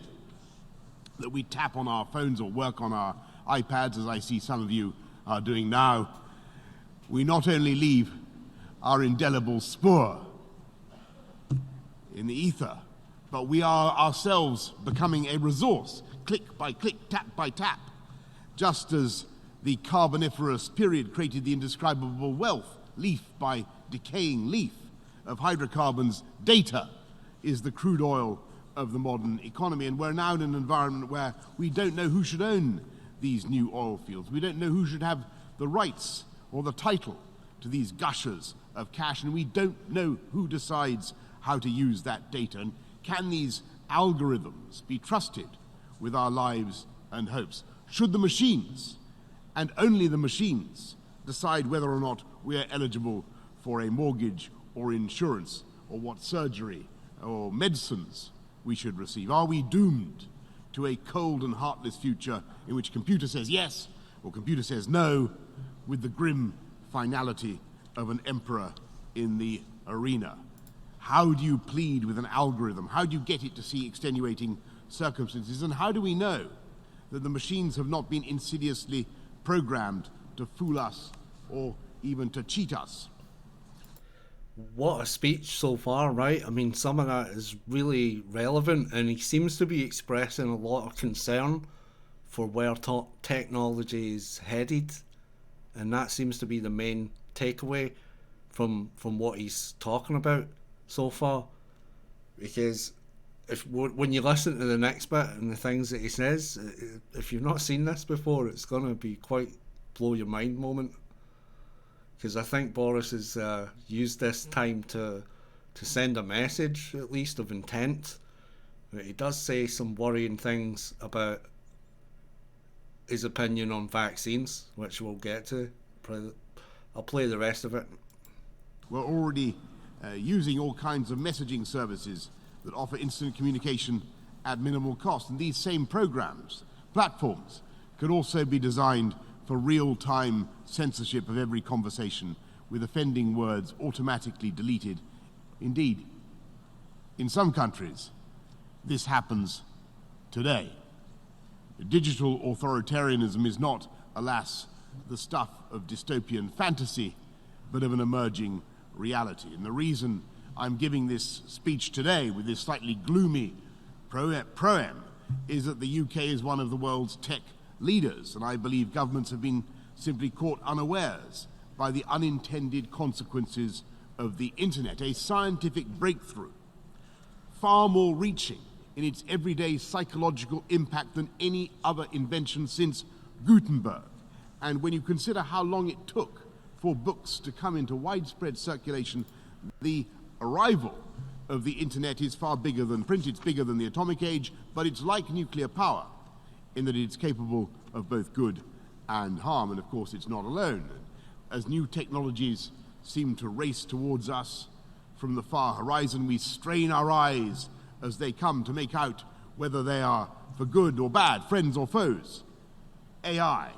that we tap on our phones or work on our iPads, as I see some of you are doing now, we not only leave our indelible spoor in the ether, but we are ourselves becoming a resource, click by click, tap by tap, just as the Carboniferous period created the indescribable wealth, leaf by decaying leaf, of hydrocarbons. Data is the crude oil of the modern economy, and we're now in an environment where we don't know who should own these new oil fields. We don't know who should have the rights or the title to these gushers of cash, and we don't know who decides how to use that data. And can these algorithms be trusted with our lives and hopes? Should the machines, and only the machines, decide whether or not we are eligible for a mortgage or insurance, or what surgery or medicines we should receive? Are we doomed to a cold and heartless future in which computer says yes or computer says no, with the grim finality of an emperor in the arena? How do you plead with an algorithm? How do you get it to see extenuating circumstances? And how do we know that the machines have not been insidiously programmed to fool us or even to cheat us? What a speech so far, right? I mean, some of that is really relevant, and he seems to be expressing a lot of concern for where technology is headed, and that seems to be the main takeaway from what he's talking about so far. Because when you listen to the next bit and the things that he says, if you've not seen this before, it's going to be quite blow your mind moment. Because I think Boris has used this time to send a message, at least, of intent. But he does say some worrying things about his opinion on vaccines, which we'll get to. I'll play the rest of it. We're already using all kinds of messaging services that offer instant communication at minimal cost. And these same programs, platforms, could also be designed for real-time censorship of every conversation, with offending words automatically deleted. Indeed, in some countries, this happens today. Digital authoritarianism is not, alas, the stuff of dystopian fantasy, but of an emerging reality. And the reason I'm giving this speech today with this slightly gloomy proem is that the UK is one of the world's tech leaders, and I believe governments have been simply caught unawares by the unintended consequences of the internet, a scientific breakthrough far more reaching in its everyday psychological impact than any other invention since Gutenberg. And when you consider how long it took for books to come into widespread circulation, the arrival of the internet is far bigger than print. It's bigger than the atomic age, but it's like nuclear power in that it's capable of both good and harm. And of course, it's not alone. As new technologies seem to race towards us from the far horizon, we strain our eyes as they come to make out whether they are for good or bad, friends or foes. AI.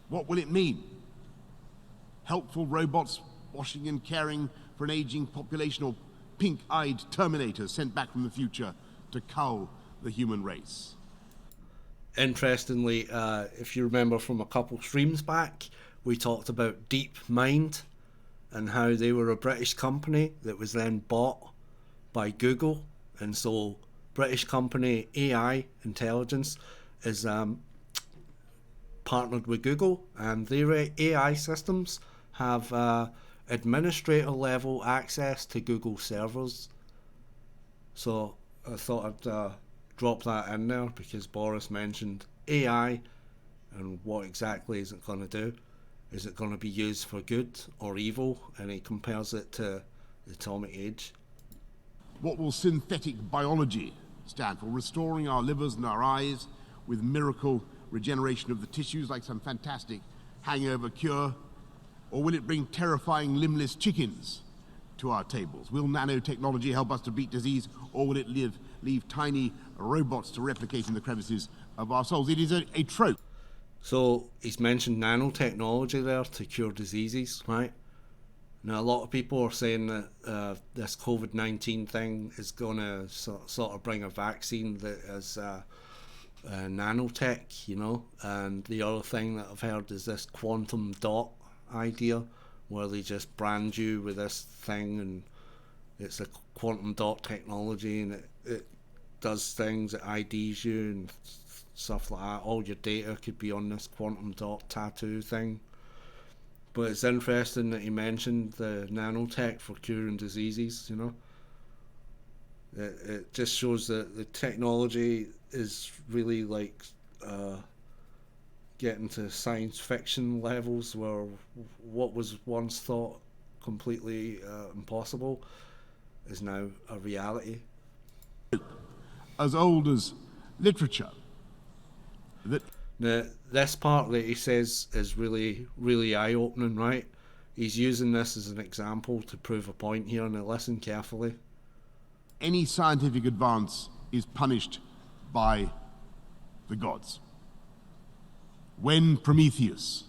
What will it mean? Helpful robots washing and caring for an aging population, or pink-eyed terminators sent back from the future to cull the human race? Interestingly, if you remember from a couple streams back, we talked about DeepMind and how they were a British company that was then bought by Google. And so British company AI Intelligence is partnered with Google, and their AI systems have administrator level access to Google servers. So I thought I'd drop that in there because Boris mentioned AI, and what exactly is it going to do? Is it going to be used for good or evil? And he compares it to the atomic age. What will synthetic biology stand for? Restoring our livers and our eyes with miracle regeneration of the tissues like some fantastic hangover cure? Or will it bring terrifying limbless chickens to our tables? Will nanotechnology help us to beat disease, or will it leave tiny robots to replicate in the crevices of our souls? It is a trope. So he's mentioned nanotechnology there to cure diseases, right? Now a lot of people are saying that this COVID-19 thing is going to sort of bring a vaccine that is nanotech, you know. And the other thing that I've heard is this quantum dot idea, where they just brand you with this thing, and it's a quantum dot technology, and it does things, it IDs you and stuff like that. All your data could be on this quantum dot tattoo thing. But it's interesting that he mentioned the nanotech for curing diseases, you know. It just shows that the technology is really like getting to science fiction levels, where what was once thought completely impossible is now a reality. As old as literature. Now, this part that he says is really, really eye-opening, right? He's using this as an example to prove a point here, and listen carefully. Any scientific advance is punished by the gods. When Prometheus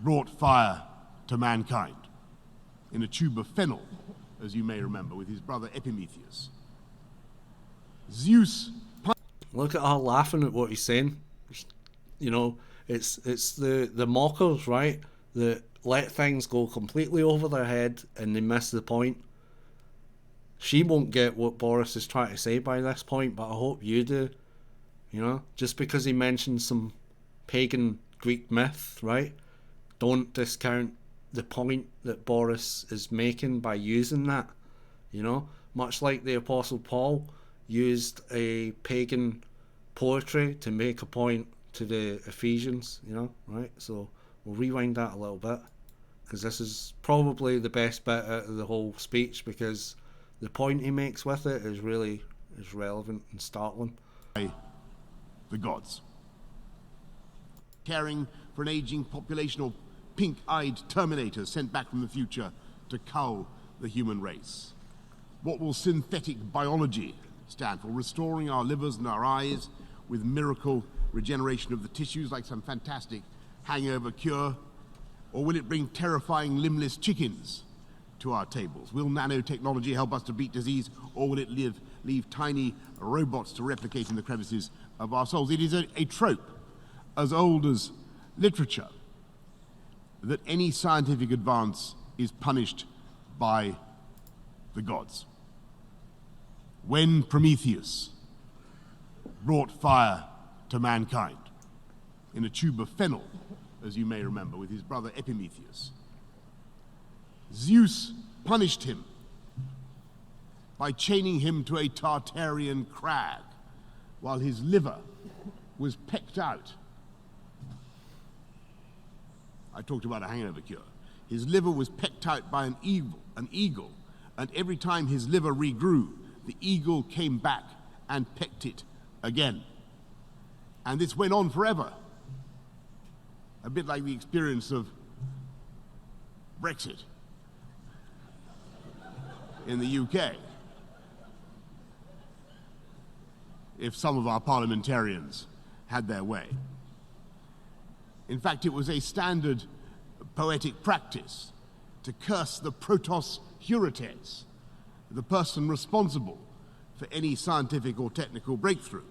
brought fire to mankind in a tube of fennel, as you may remember, with his brother Epimetheus, Zeus... Look at her laughing at what he's saying. You know, it's the mockers, right, that let things go completely over their head and they miss the point. She won't get what Boris is trying to say by this point, but I hope you do. You know, just because he mentioned some pagan Greek myth, right? Don't discount the point that Boris is making by using that. You know, much like the Apostle Paul used a pagan poetry to make a point to the Ephesians, you know, right? So we'll rewind that a little bit, because this is probably the best bit out of the whole speech, because the point he makes with it is relevant and startling. The gods. Caring for an aging population, or pink-eyed terminators sent back from the future to cull the human race. What will synthetic biology stand for? Restoring our livers and our eyes with miracle regeneration of the tissues like some fantastic hangover cure? Or will it bring terrifying limbless chickens to our tables? Will nanotechnology help us to beat disease, or will it leave tiny robots to replicate in the crevices of our souls? It is a trope as old as literature that any scientific advance is punished by the gods. When Prometheus brought fire to mankind in a tube of fennel, as you may remember, with his brother Epimetheus, Zeus punished him by chaining him to a Tartarian crag while his liver was pecked out. I talked about a hangover cure. His liver was pecked out by an eagle, and every time his liver regrew, the eagle came back and pecked it again. And this went on forever. A bit like the experience of Brexit in the UK. if some of our parliamentarians had their way. In fact, it was a standard poetic practice to curse the protos heurates, the person responsible for any scientific or technical breakthrough.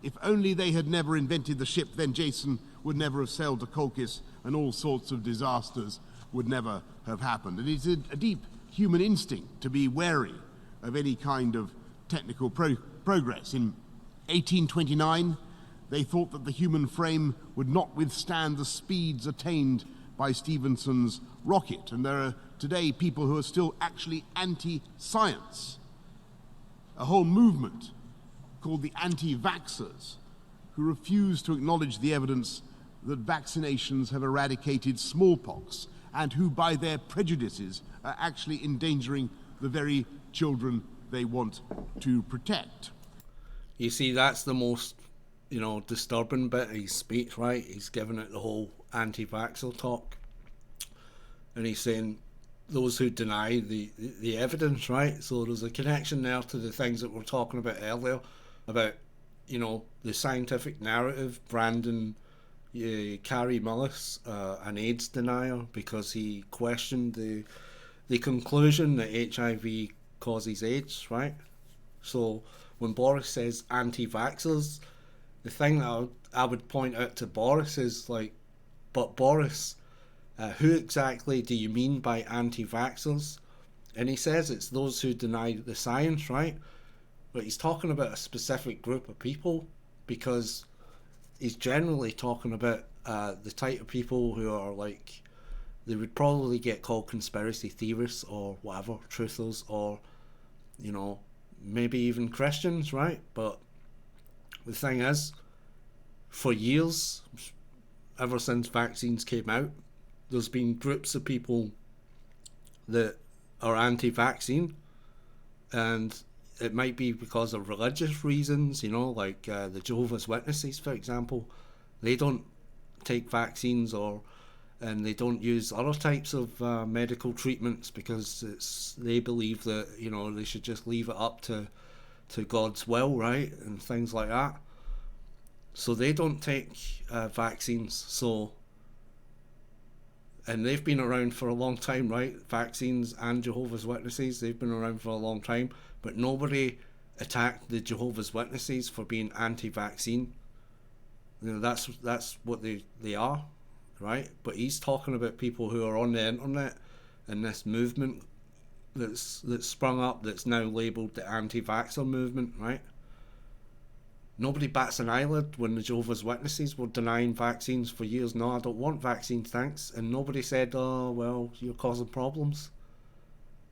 If only they had never invented the ship, then Jason would never have sailed to Colchis and all sorts of disasters would never have happened. And it's a deep human instinct to be wary of any kind of technical progress. In 1829, they thought that the human frame would not withstand the speeds attained by Stephenson's rocket. And there are today people who are still actually anti-science. A whole movement called the anti-vaxxers, who refuse to acknowledge the evidence that vaccinations have eradicated smallpox, and who, by their prejudices, are actually endangering the very children they want to protect. You see, that's the most, disturbing bit of his speech, right? He's giving it the whole anti-vaxxer talk. And he's saying those who deny the evidence, right? So there's a connection there to the things that we're talking about earlier, about, the scientific narrative branding Carrie Mullis an AIDS denier because he questioned the conclusion that HIV causes AIDS, right? So when Boris says anti-vaxxers, the thing that I would point out to Boris is like, but Boris, who exactly do you mean by anti-vaxxers? And he says it's those who deny the science, right? But he's talking about a specific group of people because he's generally talking about the type of people who are like, they would probably get called conspiracy theorists or whatever, truthers, or, maybe even Christians, right? But the thing is, for years, ever since vaccines came out, there's been groups of people that are anti-vaccine, and it might be because of religious reasons, like the Jehovah's Witnesses, for example. They don't take vaccines and they don't use other types of medical treatments because they believe that, they should just leave it up to God's will, right? And things like that. So they don't take vaccines. And they've been around for a long time, right? Vaccines and Jehovah's Witnesses, they've been around for a long time. But nobody attacked the Jehovah's Witnesses for being anti-vaccine. That's what they are, right? But he's talking about people who are on the internet and this movement that's sprung up that's now labelled the anti-vaxxer movement, right? Nobody bats an eyelid when the Jehovah's Witnesses were denying vaccines for years. No, I don't want vaccines, thanks. And nobody said, oh, well, you're causing problems.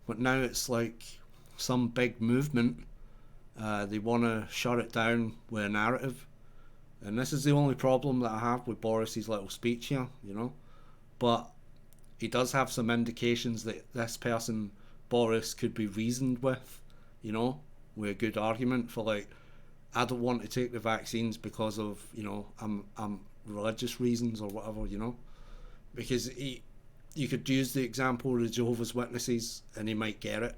But now it's like some big movement. They want to shut it down with a narrative. And this is the only problem that I have with Boris's little speech here, But he does have some indications that this person, Boris, could be reasoned with, with a good argument for like, I don't want to take the vaccines because of, I'm religious reasons or whatever, Because you could use the example of the Jehovah's Witnesses and he might get it.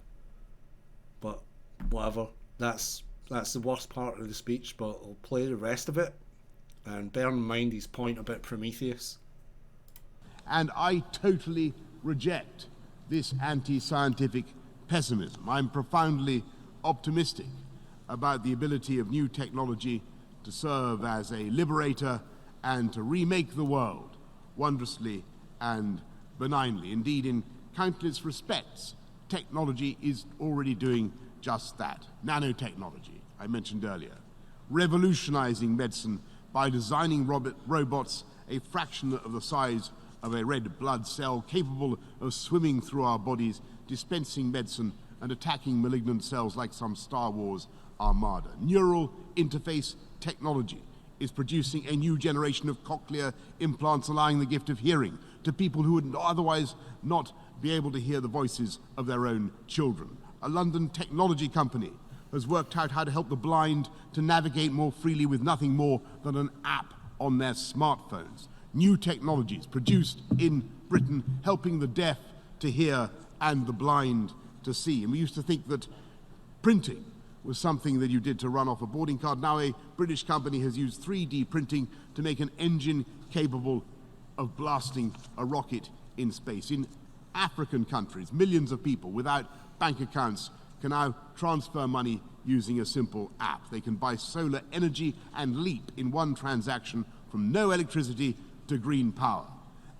But whatever, that's the worst part of the speech, but I'll play the rest of it. And bear in mind his point about Prometheus. And I totally reject this anti-scientific pessimism. I'm profoundly optimistic about the ability of new technology to serve as a liberator and to remake the world wondrously and benignly. Indeed, in countless respects, technology is already doing just that. Nanotechnology, I mentioned earlier, revolutionizing medicine by designing robots a fraction of the size of a red blood cell, capable of swimming through our bodies, dispensing medicine and attacking malignant cells like some Star Wars armada. Neural interface technology is producing a new generation of cochlear implants, allowing the gift of hearing to people who would otherwise not be able to hear the voices of their own children. A London technology company has worked out how to help the blind to navigate more freely with nothing more than an app on their smartphones. New technologies produced in Britain, helping the deaf to hear and the blind to see. And we used to think that printing was something that you did to run off a boarding card. Now a British company has used 3D printing to make an engine capable of blasting a rocket in space. In African countries, millions of people without bank accounts can now transfer money using a simple app. They can buy solar energy and leap in one transaction from no electricity to green power.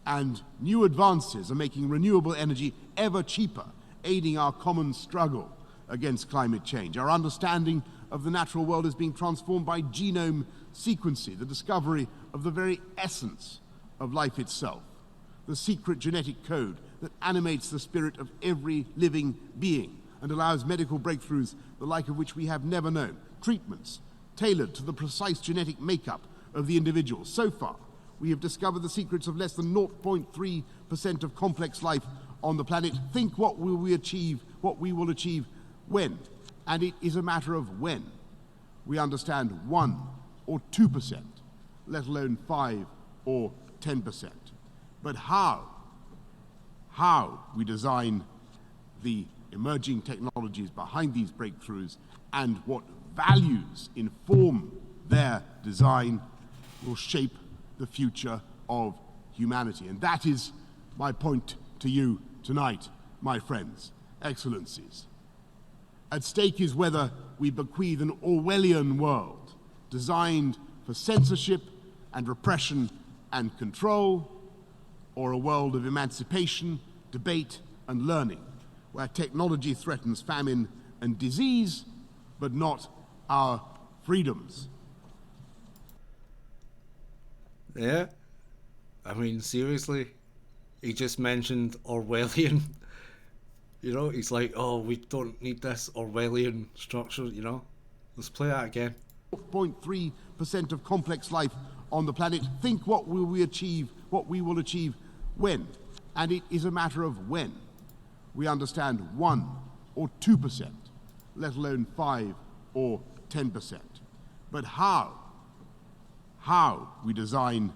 And new advances are making renewable energy ever cheaper, aiding our common struggle against climate change. Our understanding of the natural world is being transformed by genome sequencing, the discovery of the very essence of life itself, the secret genetic code that animates the spirit of every living being and allows medical breakthroughs the like of which we have never known, treatments tailored to the precise genetic makeup of the individual. So far, we have discovered the secrets of less than 0.3% of complex life on the planet. Think what will we achieve, what we will achieve when, and it is a matter of when. We understand 1 or 2%, let alone 5 or 10%. But how we design the emerging technologies behind these breakthroughs and what values inform their design will shape the future of humanity. And that is my point to you tonight, my friends, excellencies. At stake is whether we bequeath an Orwellian world designed for censorship and repression and control, or a world of emancipation, debate, and learning, where technology threatens famine and disease, but not our freedoms. Yeah, I mean, seriously, he just mentioned Orwellian. You know, he's like, oh, we don't need this Orwellian structure, you know. Let's play that again. 0.3% of complex life on the planet. Think what will we achieve, what we will achieve when. And it is a matter of when. We understand 1 or 2%, let alone 5 or 10%. But how we design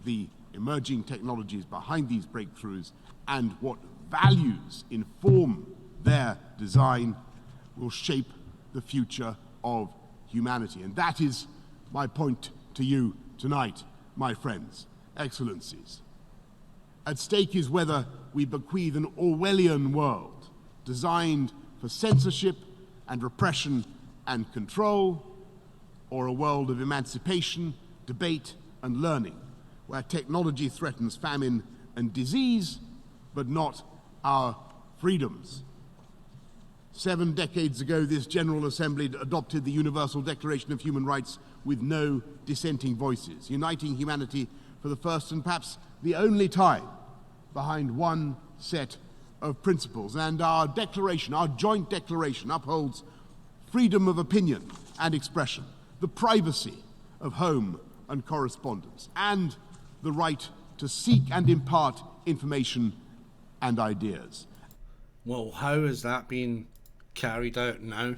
the emerging technologies behind these breakthroughs and what values inform their design will shape the future of humanity. And that is my point to you tonight, my friends, excellencies. At stake is whether we bequeath an Orwellian world designed for censorship and repression and control, or a world of emancipation, debate, and learning, where technology threatens famine and disease, but not our freedoms. 7 decades ago, this General Assembly adopted the Universal Declaration of Human Rights with no dissenting voices, uniting humanity for the first and perhaps the only time behind one set of principles. And our declaration, our joint declaration, upholds freedom of opinion and expression, the privacy of home and correspondence, and the right to seek and impart information and ideas. Well, how is that being carried out now?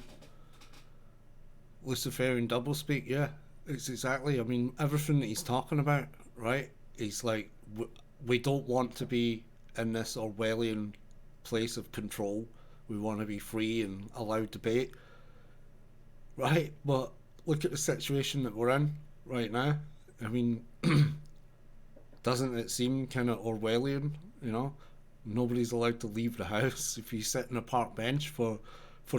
Luciferian doublespeak, yeah, it's exactly. I mean, everything that he's talking about, right? He's like, we don't want to be in this Orwellian place of control. We want to be free and allow debate, right? But look at the situation that we're in right now. I mean, doesn't it seem kind of Orwellian, you know? Nobody's allowed to leave the house. If you sit in a park bench for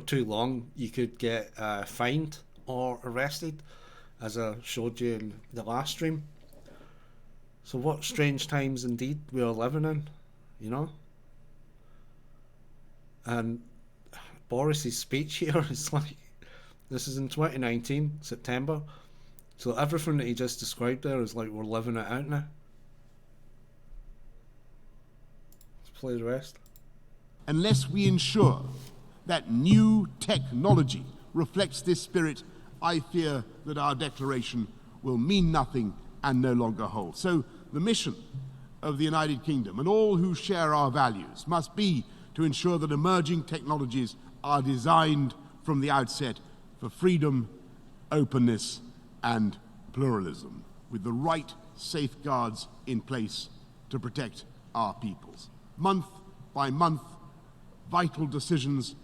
too long, you could get fined or arrested, as I showed you in the last stream. So what strange times indeed we are living in, you know? And Boris's speech here is like, this is in 2019, September. So everything that he just described there is like we're living it out now. Let's play the rest. Unless we ensure that new technology reflects this spirit, I fear that our declaration will mean nothing and no longer hold. So the mission of the United Kingdom and all who share our values must be to ensure that emerging technologies are designed from the outset for freedom, openness, and pluralism, with the right safeguards in place to protect our peoples. Month by month, vital decisions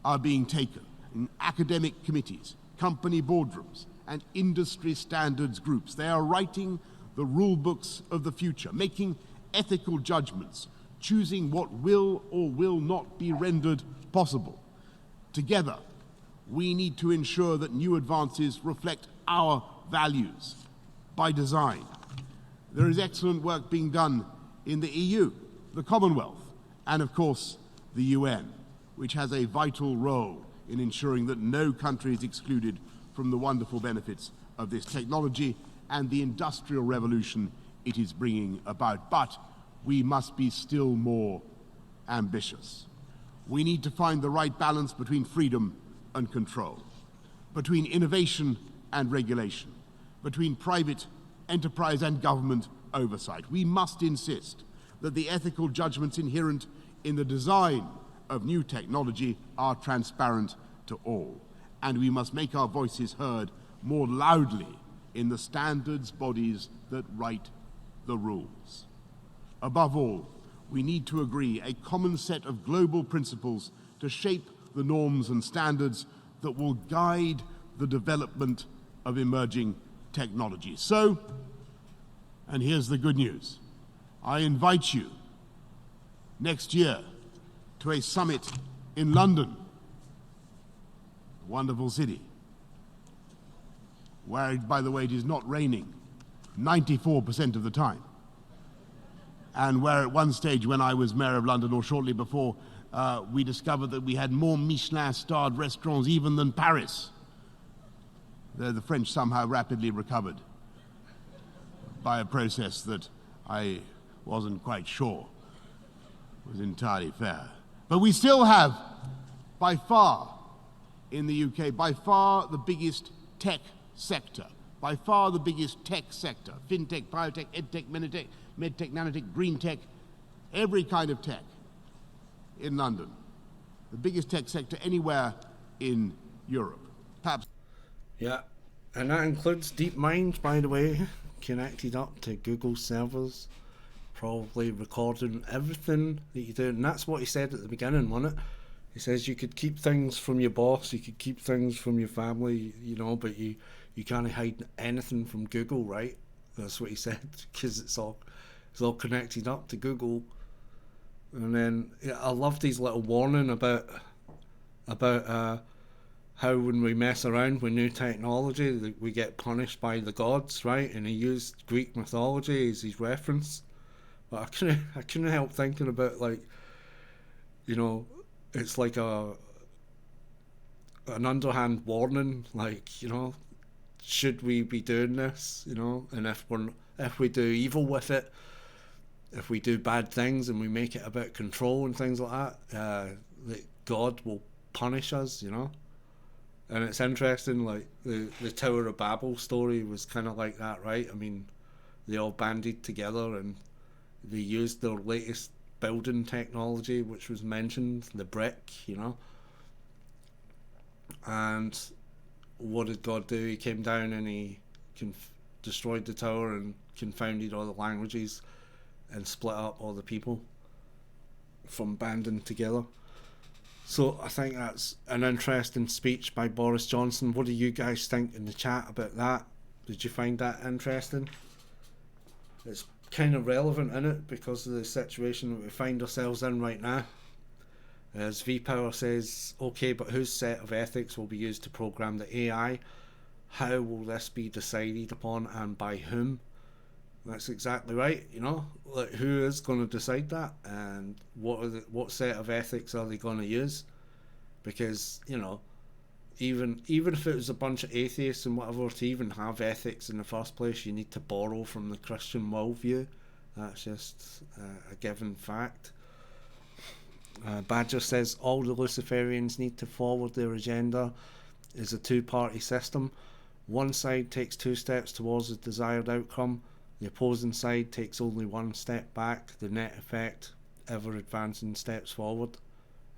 are being taken in academic committees, company boardrooms, and industry standards groups. They are writing the rule books of the future, making ethical judgments, choosing what will or will not be rendered possible. Together, we need to ensure that new advances reflect our values by design. There is excellent work being done in the EU, the Commonwealth, and of course the UN, which has a vital role in ensuring that no country is excluded from the wonderful benefits of this technology and the industrial revolution it is bringing about. But we must be still more ambitious. We need to find the right balance between freedom and control, between innovation and regulation, between private enterprise and government oversight. We must insist that the ethical judgments inherent in the design of new technology are transparent to all, and we must make our voices heard more loudly in the standards bodies that write the rules. Above all, we need to agree a common set of global principles to shape the norms and standards that will guide the development of emerging technologies. So, and here's the good news, I invite you next year to a summit in London, a wonderful city, where, by the way, it is not raining 94% of the time, and where at one stage when I was mayor of London, or shortly before, we discovered that we had more Michelin-starred restaurants even than Paris. The French somehow rapidly recovered by a process that I wasn't quite sure was entirely fair. But we still have, by far, in the UK, by far the biggest tech sector, by far the biggest tech sector, fintech, biotech, edtech, medtech, nanotech, green tech, every kind of tech in London. The biggest tech sector anywhere in Europe. Perhaps. Yeah, and that includes DeepMind, by the way, connected up to Google servers, probably recording everything that you do. And that's what he said at the beginning, wasn't it? He says you could keep things from your boss, you could keep things from your family, you know, but you can't hide anything from Google, right? That's what he said, because it's all connected up to Google. And then I love these little warning about how when we mess around with new technology, we get punished by the gods, right? And he used Greek mythology as his reference. But I couldn't help thinking about, like, you know, it's like an underhand warning, like, you know, should we be doing this, you know? And if we do evil with it, if we do bad things and we make it about control and things like that God will punish us, you know? And it's interesting, like the Tower of Babel story was kind of like that, right? I mean, they all banded together and they used their latest building technology, which was mentioned, the brick, you know? And what did God do? He came down and he destroyed the tower and confounded all the languages and split up all the people from banding together. So I think that's an interesting speech by Boris Johnson. What do you guys think in the chat about that? Did you find that interesting? It's kind of relevant, isn't it, because of the situation that we find ourselves in right now. As V-Power says, okay, but whose set of ethics will be used to program the AI? How will this be decided upon and by whom? That's exactly right, you know, like who is going to decide that, and what set of ethics are they going to use? Because, you know, even if it was a bunch of atheists and whatever, to even have ethics in the first place, you need to borrow from the Christian worldview. That's just a given fact. Badger says all the Luciferians need to forward their agenda is a two-party system. One side takes 2 steps towards the desired outcome. The opposing side takes only 1 step back. The net effect, ever advancing steps forward.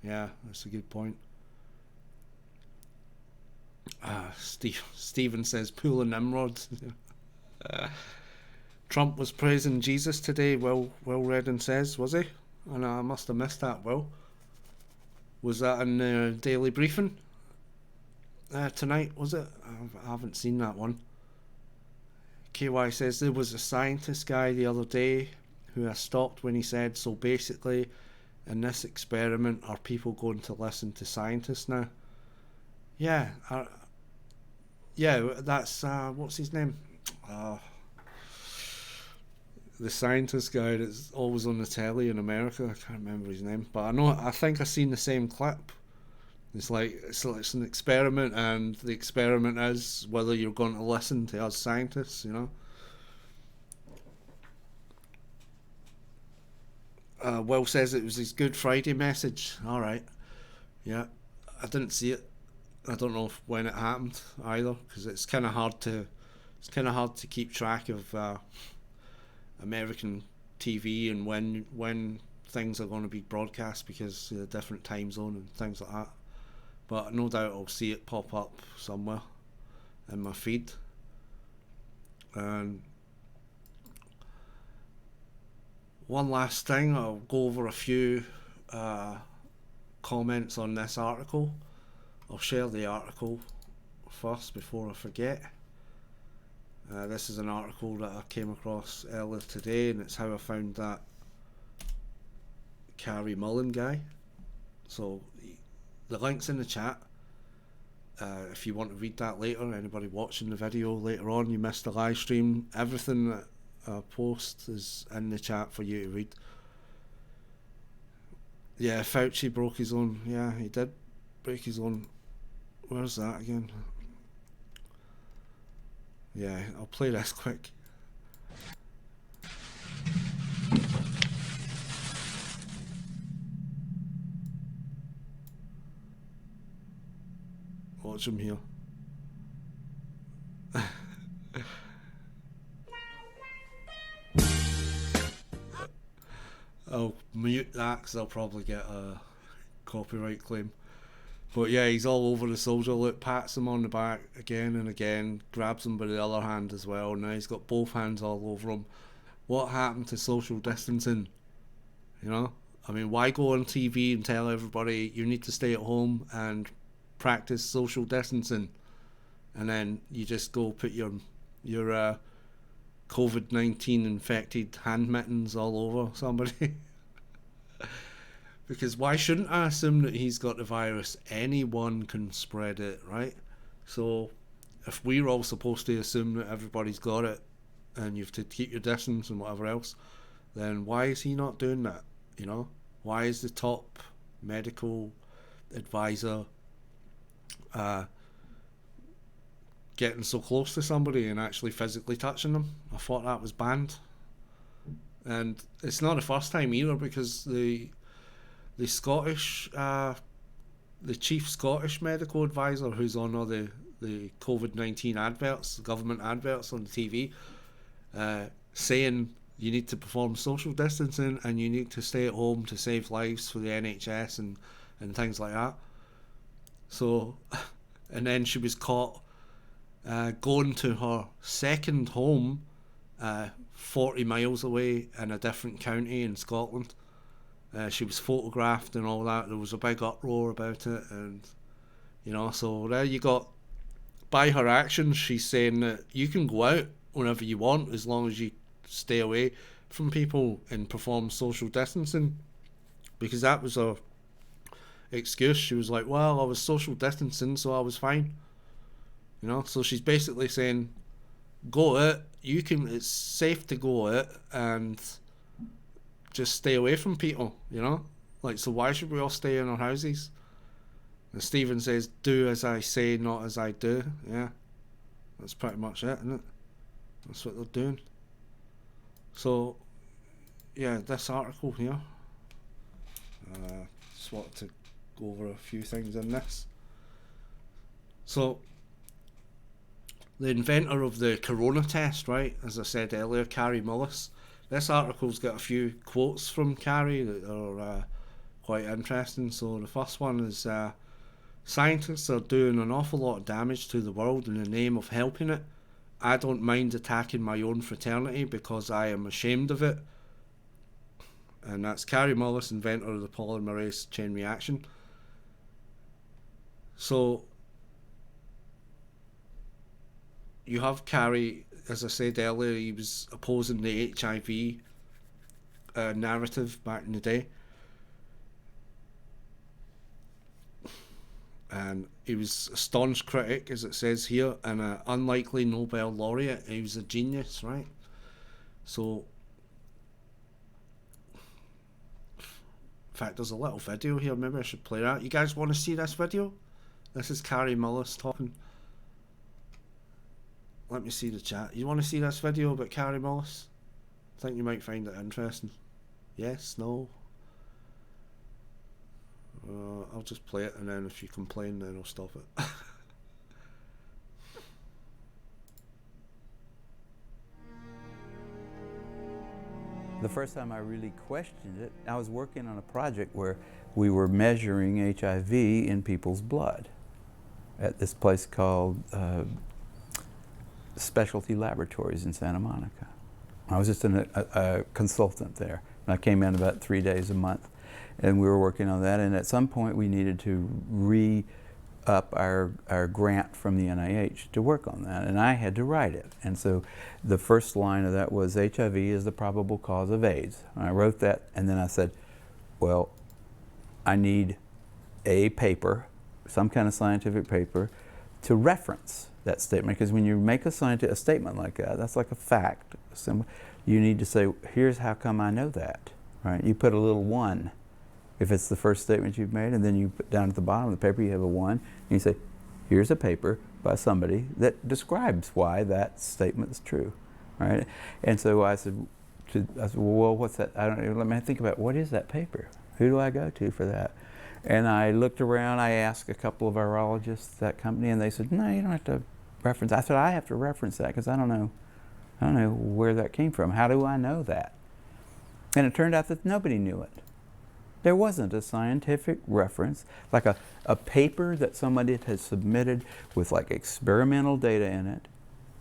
Yeah, that's a good point. Stephen says, Pool of Nimrod. Trump was praising Jesus today, Will Redden says, was he? Oh, no, I must have missed that, Will. Was that in the daily briefing? tonight, was it? I haven't seen that one. KY says there was a scientist guy the other day who I stopped when he said, so basically in this experiment are people going to listen to scientists now? Yeah, yeah, that's what's his name? The scientist guy that's always on the telly in America. I can't remember his name, but I think I've seen the same clip. It's like it's an experiment, and the experiment is whether you're going to listen to us scientists, you know. Will says it was his Good Friday message. All right, yeah, I didn't see it. I don't know when it happened either, because it's kind of hard to keep track of American TV and when things are going to be broadcast because of the different time zone and things like that. But no doubt I'll see it pop up somewhere in my feed. And one last thing, I'll go over a few comments on this article. I'll share the article first before I forget. This is an article that I came across earlier today, and it's how I found that Carrie Mullen guy. So the link's in the chat. If you want to read that later, anybody watching the video later on, you missed the live stream, everything that I post is in the chat for you to read. Yeah, Fauci broke his own. Yeah, he did break his own. Where's that again? Yeah, I'll play this quick. Watch him here. I'll mute that because I'll probably get a copyright claim. But yeah, he's all over the soldier. Look, pats him on the back again and again, grabs him by the other hand as well. Now he's got both hands all over him. What happened to social distancing? You know? I mean, why go on TV and tell everybody you need to stay at home and practice social distancing, and then you just go put your COVID-19 infected hand mittens all over somebody? Because why shouldn't I assume that he's got the virus? Anyone can spread it, right? So if we're all supposed to assume that everybody's got it and you have to keep your distance and whatever else, then why is he not doing that? You know, why is the top medical advisor getting so close to somebody and actually physically touching them? I thought that was banned. And it's not the first time either, because the Scottish, the chief Scottish medical advisor who's on all the COVID-19 adverts, government adverts on the TV, saying you need to perform social distancing and you need to stay at home to save lives for the NHS and things like that. So, and then she was caught going to her second home 40 miles away in a different county in Scotland. She was photographed and all that. There was a big uproar about it, and you know, so there you got, by her actions, she's saying that you can go out whenever you want as long as you stay away from people and perform social distancing, because that was her excuse. She was like, well, I was social distancing, so I was fine, you know. So she's basically saying, go out, you can, it's safe to go out and just stay away from people, you know. Like, so why should we all stay in our houses? And Stephen says, do as I say, not as I do. Yeah, that's pretty much it, isn't it? That's what they're doing. So yeah, this article here, just wanted to go over a few things in this. So the inventor of the corona test, right, as I said earlier, Carrie Mullis, this article's got a few quotes from Carrie that are quite interesting. So the first one is, scientists are doing an awful lot of damage to the world in the name of helping it. I don't mind attacking my own fraternity because I am ashamed of it. And that's Carrie Mullis, inventor of the polymerase chain reaction. So you have Carrie, as I said earlier, he was opposing the HIV narrative back in the day. And he was a staunch critic, as it says here, and an unlikely Nobel laureate. He was a genius, right? So, in fact, there's a little video here. Maybe I should play that. You guys want to see this video? This is Carrie Mullis talking. Let me see the chat. You want to see this video about Carrie Mullis? I think you might find it interesting. Yes? No? I'll just play it, and then if you complain, then I'll stop it. The first time I really questioned it, I was working on a project where we were measuring HIV in people's blood at this place called Specialty Laboratories in Santa Monica. I was just a consultant there, and I came in about 3 days a month. And we were working on that, and at some point we needed to re-up our grant from the NIH to work on that, and I had to write it. And so the first line of that was, HIV is the probable cause of AIDS. And I wrote that, and then I said, well, I need a paper, some kind of scientific paper, to reference that statement, because when you make a statement like that, that's like a fact. So you need to say, here's how come I know that, right? You put a little 1. If it's the first statement you've made, and then you put down at the bottom of the paper, you have a 1, and you say, here's a paper by somebody that describes why that statement is true, right? And so I said, well, what's that? I don't know, let me think about, what is that paper? Who do I go to for that? And I looked around, I asked a couple of virologists at that company, and they said, no, you don't have to reference. I said, I have to reference that because I don't know where that came from. How do I know that? And it turned out that nobody knew it. There wasn't a scientific reference, like a paper that somebody had submitted with like experimental data in it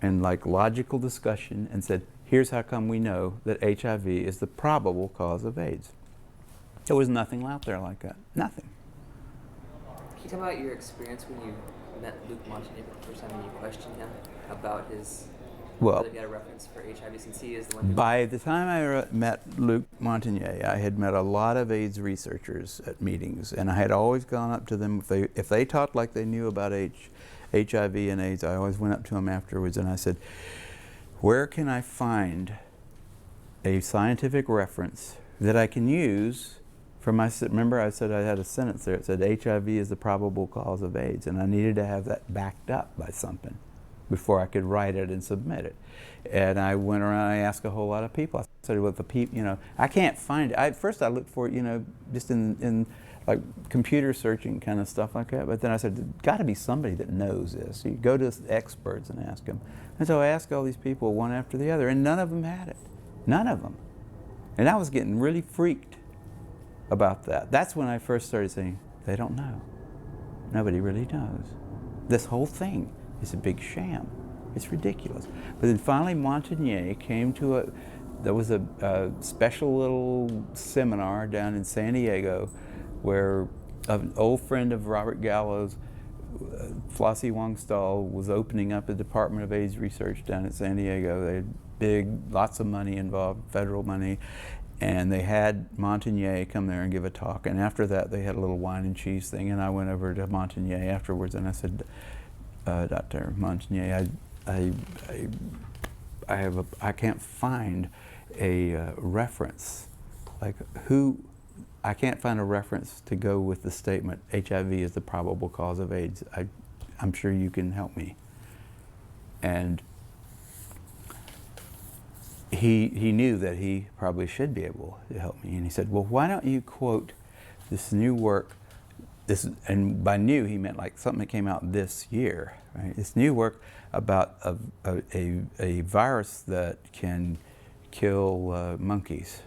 and like logical discussion and said, here's how come we know that HIV is the probable cause of AIDS. There was nothing out there like that. Nothing. Can you talk about your experience when you met Luc Montagnier for the first time and you questioned him about his, whether he had a reference for HIV, since he is the one who... By the time I met Luc Montagnier, I had met a lot of AIDS researchers at meetings, and I had always gone up to them. If they talked like they knew about HIV and AIDS, I always went up to them afterwards and I said, where can I find a scientific reference that I can use for my... Remember I said I had a sentence there. It said HIV is the probable cause of AIDS, and I needed to have that backed up by something before I could write it and submit it. And I went around, I asked a whole lot of people. I said, well, the people, I can't find it. At first I looked for it, just in like computer searching kind of stuff like that. But then I said, there's got to be somebody that knows this. So you go to experts and ask them. And so I asked all these people one after the other, and none of them had it. None of them. And I was getting really freaked about that. That's when I first started saying, they don't know. Nobody really knows. This whole thing is a big sham. It's ridiculous. But then finally Montagnier came to there was a special little seminar down in San Diego where an old friend of Robert Gallo's, Flossie Wong-Stahl, was opening up a Department of AIDS research down at San Diego. They had lots of money involved, federal money, and they had Montagnier come there and give a talk. And after that they had a little wine and cheese thing, and I went over to Montagnier afterwards and I said, Dr. Montagnier, I can't find a reference. I can't find a reference to go with the statement, HIV is the probable cause of AIDS. I'm sure you can help me. And he knew that he probably should be able to help me. And he said, well, why don't you quote this new work, and by new he meant like something that came out this year, right? This new work about a virus that can kill monkeys,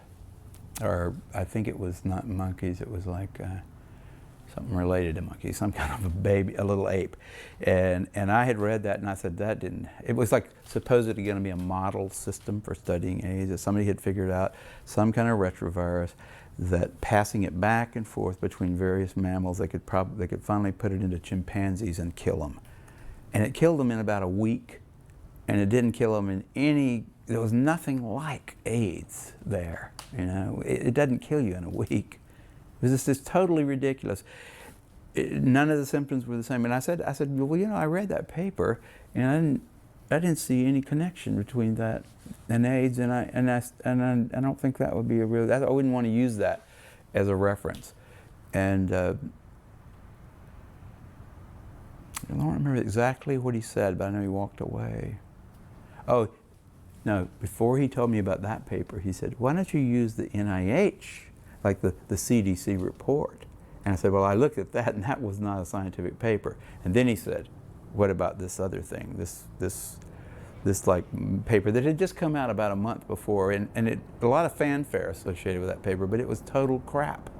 or I think it was not monkeys, it was like something related to monkeys, some kind of a little ape. And I had read that and I said it was like supposedly going to be a model system for studying AIDS, that somebody had figured out some kind of retrovirus that passing it back and forth between various mammals, they could finally put it into chimpanzees and kill them. And it killed them in about a week. and it didn't kill them in any. There was nothing like AIDS there. You know, it doesn't kill you in a week. It was just totally ridiculous. None of the symptoms were the same. And I said, well, you know, I read that paper, and I didn't see any connection between that and AIDS, and I don't think that would be a real. I wouldn't want to use that as a reference. And I don't remember exactly what he said, but I know he walked away. Oh, no, before he told me about that paper, he said, why don't you use the NIH, like the CDC report? And I said, well, I looked at that, and that was not a scientific paper. And then he said, what about this other thing, this like paper that had just come out about a month before, and a lot of fanfare associated with that paper, but it was total crap.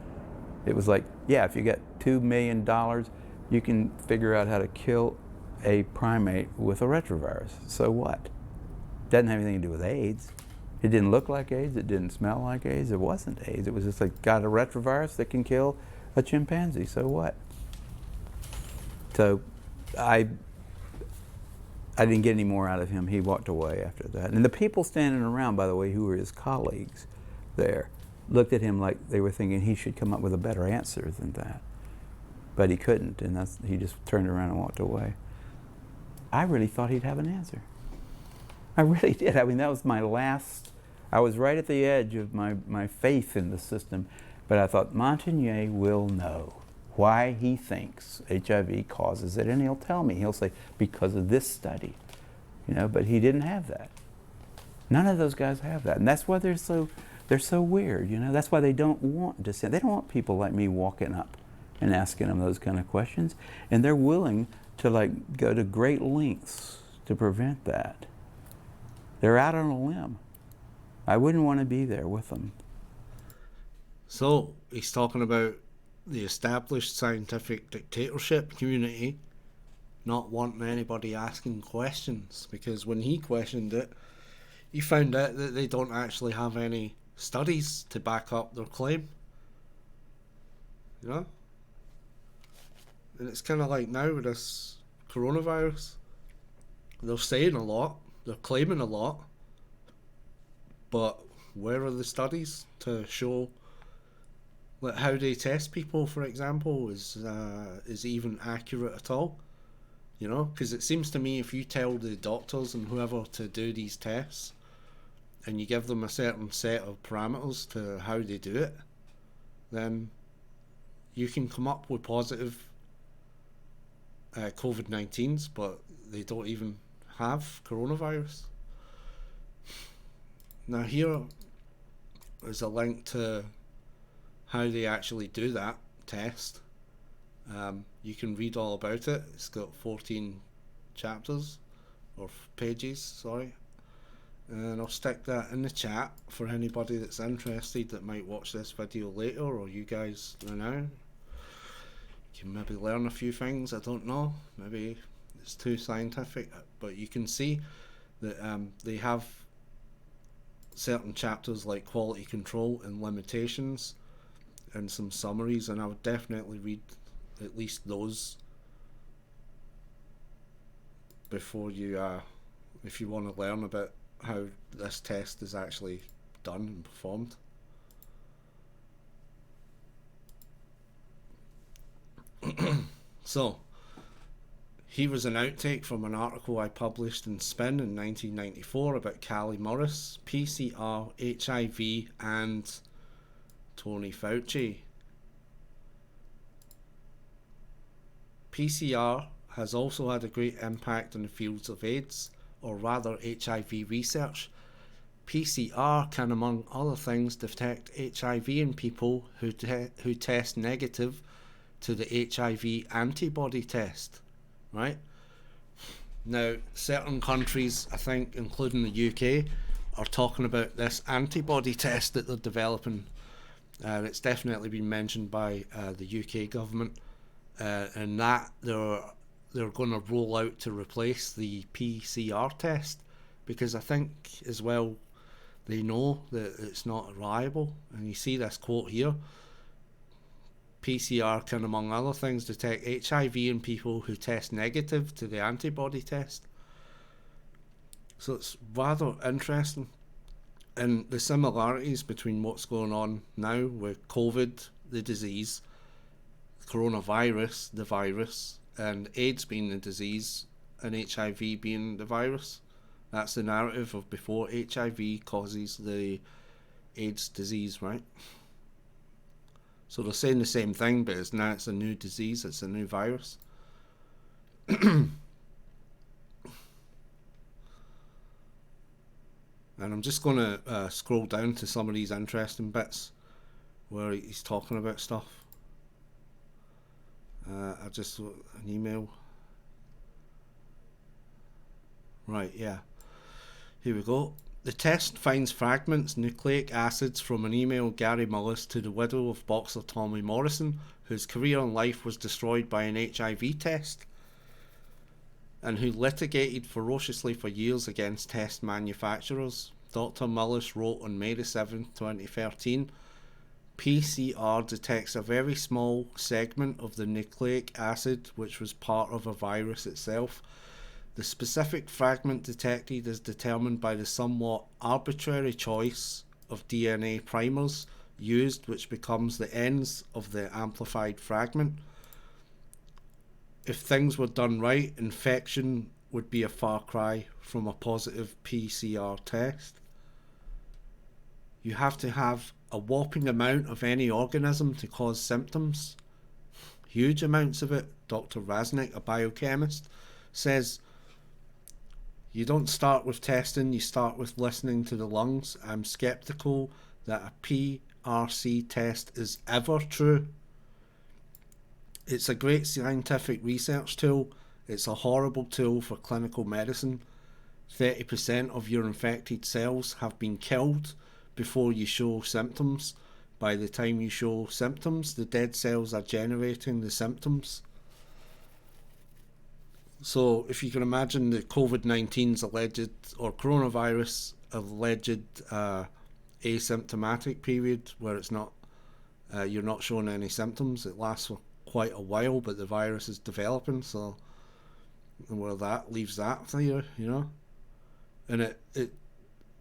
It was like, yeah, if you get $2 million, you can figure out how to kill a primate with a retrovirus. So what? Doesn't have anything to do with AIDS. It didn't look like AIDS. It didn't smell like AIDS. It wasn't AIDS. It was just like, got a retrovirus that can kill a chimpanzee. So what? So I didn't get any more out of him. He walked away after that. And the people standing around, by the way, who were his colleagues there, looked at him like they were thinking he should come up with a better answer than that. But he couldn't, and he just turned around and walked away. I really thought he'd have an answer. I really did. I mean, that was my last, I was right at the edge of my faith in the system, but I thought Montagnier will know why he thinks HIV causes it, and he'll tell me. He'll say, because of this study, you know, but he didn't have that. None of those guys have that, and that's why they're so weird, you know. That's why they don't want dissent. They don't want people like me walking up and asking them those kind of questions, and they're willing to like go to great lengths to prevent that. They're out on a limb. I wouldn't want to be there with them. So he's talking about the established scientific dictatorship community not wanting anybody asking questions, because when he questioned it, he found out that they don't actually have any studies to back up their claim. You know? And it's kind of like now with this coronavirus, they're saying a lot, they're claiming a lot, but where are the studies to show that how they test people, for example, is even accurate at all? You know, because it seems to me if you tell the doctors and whoever to do these tests, and you give them a certain set of parameters to how they do it, then you can come up with positive COVID-19s, but they don't even have coronavirus. Now here is a link to how they actually do that test. You can read all about it. It's got 14 chapters, or pages, sorry. And I'll stick that in the chat for anybody that's interested that might watch this video later, or you guys now. You can maybe learn a few things, I don't know. Maybe it's too scientific, but you can see that they have certain chapters like quality control and limitations and some summaries, and I would definitely read at least those before you if you want to learn about how this test is actually done and performed. So he was an outtake from an article I published in Spin in 1994 about Callie Morris, PCR, HIV and Tony Fauci. PCR has also had a great impact in the fields of AIDS, or rather HIV research. PCR can, among other things, detect HIV in people who test negative to the HIV antibody test, right? Now, certain countries, I think, including the UK, are talking about this antibody test that they're developing. It's definitely been mentioned by the UK government, and that they're going to roll out to replace the PCR test, because I think as well they know that it's not reliable. And you see this quote here: PCR can, among other things, detect HIV in people who test negative to the antibody test. So it's rather interesting. And the similarities between what's going on now with COVID, the disease, coronavirus, the virus, and AIDS being the disease, and HIV being the virus. That's the narrative of before HIV causes the AIDS disease, right? So they're saying the same thing, but it's a new disease, it's a new virus. And I'm just going to scroll down to some of these interesting bits where he's talking about stuff. I just an email. Right, yeah. Here we go. The test finds fragments nucleic acids from an email Gary Mullis to the widow of boxer Tommy Morrison, whose career and life was destroyed by an HIV test, and who litigated ferociously for years against test manufacturers. Dr. Mullis wrote on May 7, 2013, PCR detects a very small segment of the nucleic acid which was part of a virus itself. The specific fragment detected is determined by the somewhat arbitrary choice of DNA primers used, which becomes the ends of the amplified fragment. If things were done right, infection would be a far cry from a positive PCR test. You have to have a whopping amount of any organism to cause symptoms. Huge amounts of it. Dr. Raznik, a biochemist, says you don't start with testing, you start with listening to the lungs. I'm skeptical that a PRC test is ever true. It's a great scientific research tool. It's a horrible tool for clinical medicine. 30% of your infected cells have been killed before you show symptoms. By the time you show symptoms, the dead cells are generating the symptoms. So if you can imagine the COVID-19's alleged, or coronavirus alleged asymptomatic period where it's not, you're not showing any symptoms. It lasts for quite a while, but the virus is developing. So where that leaves that there, you know. And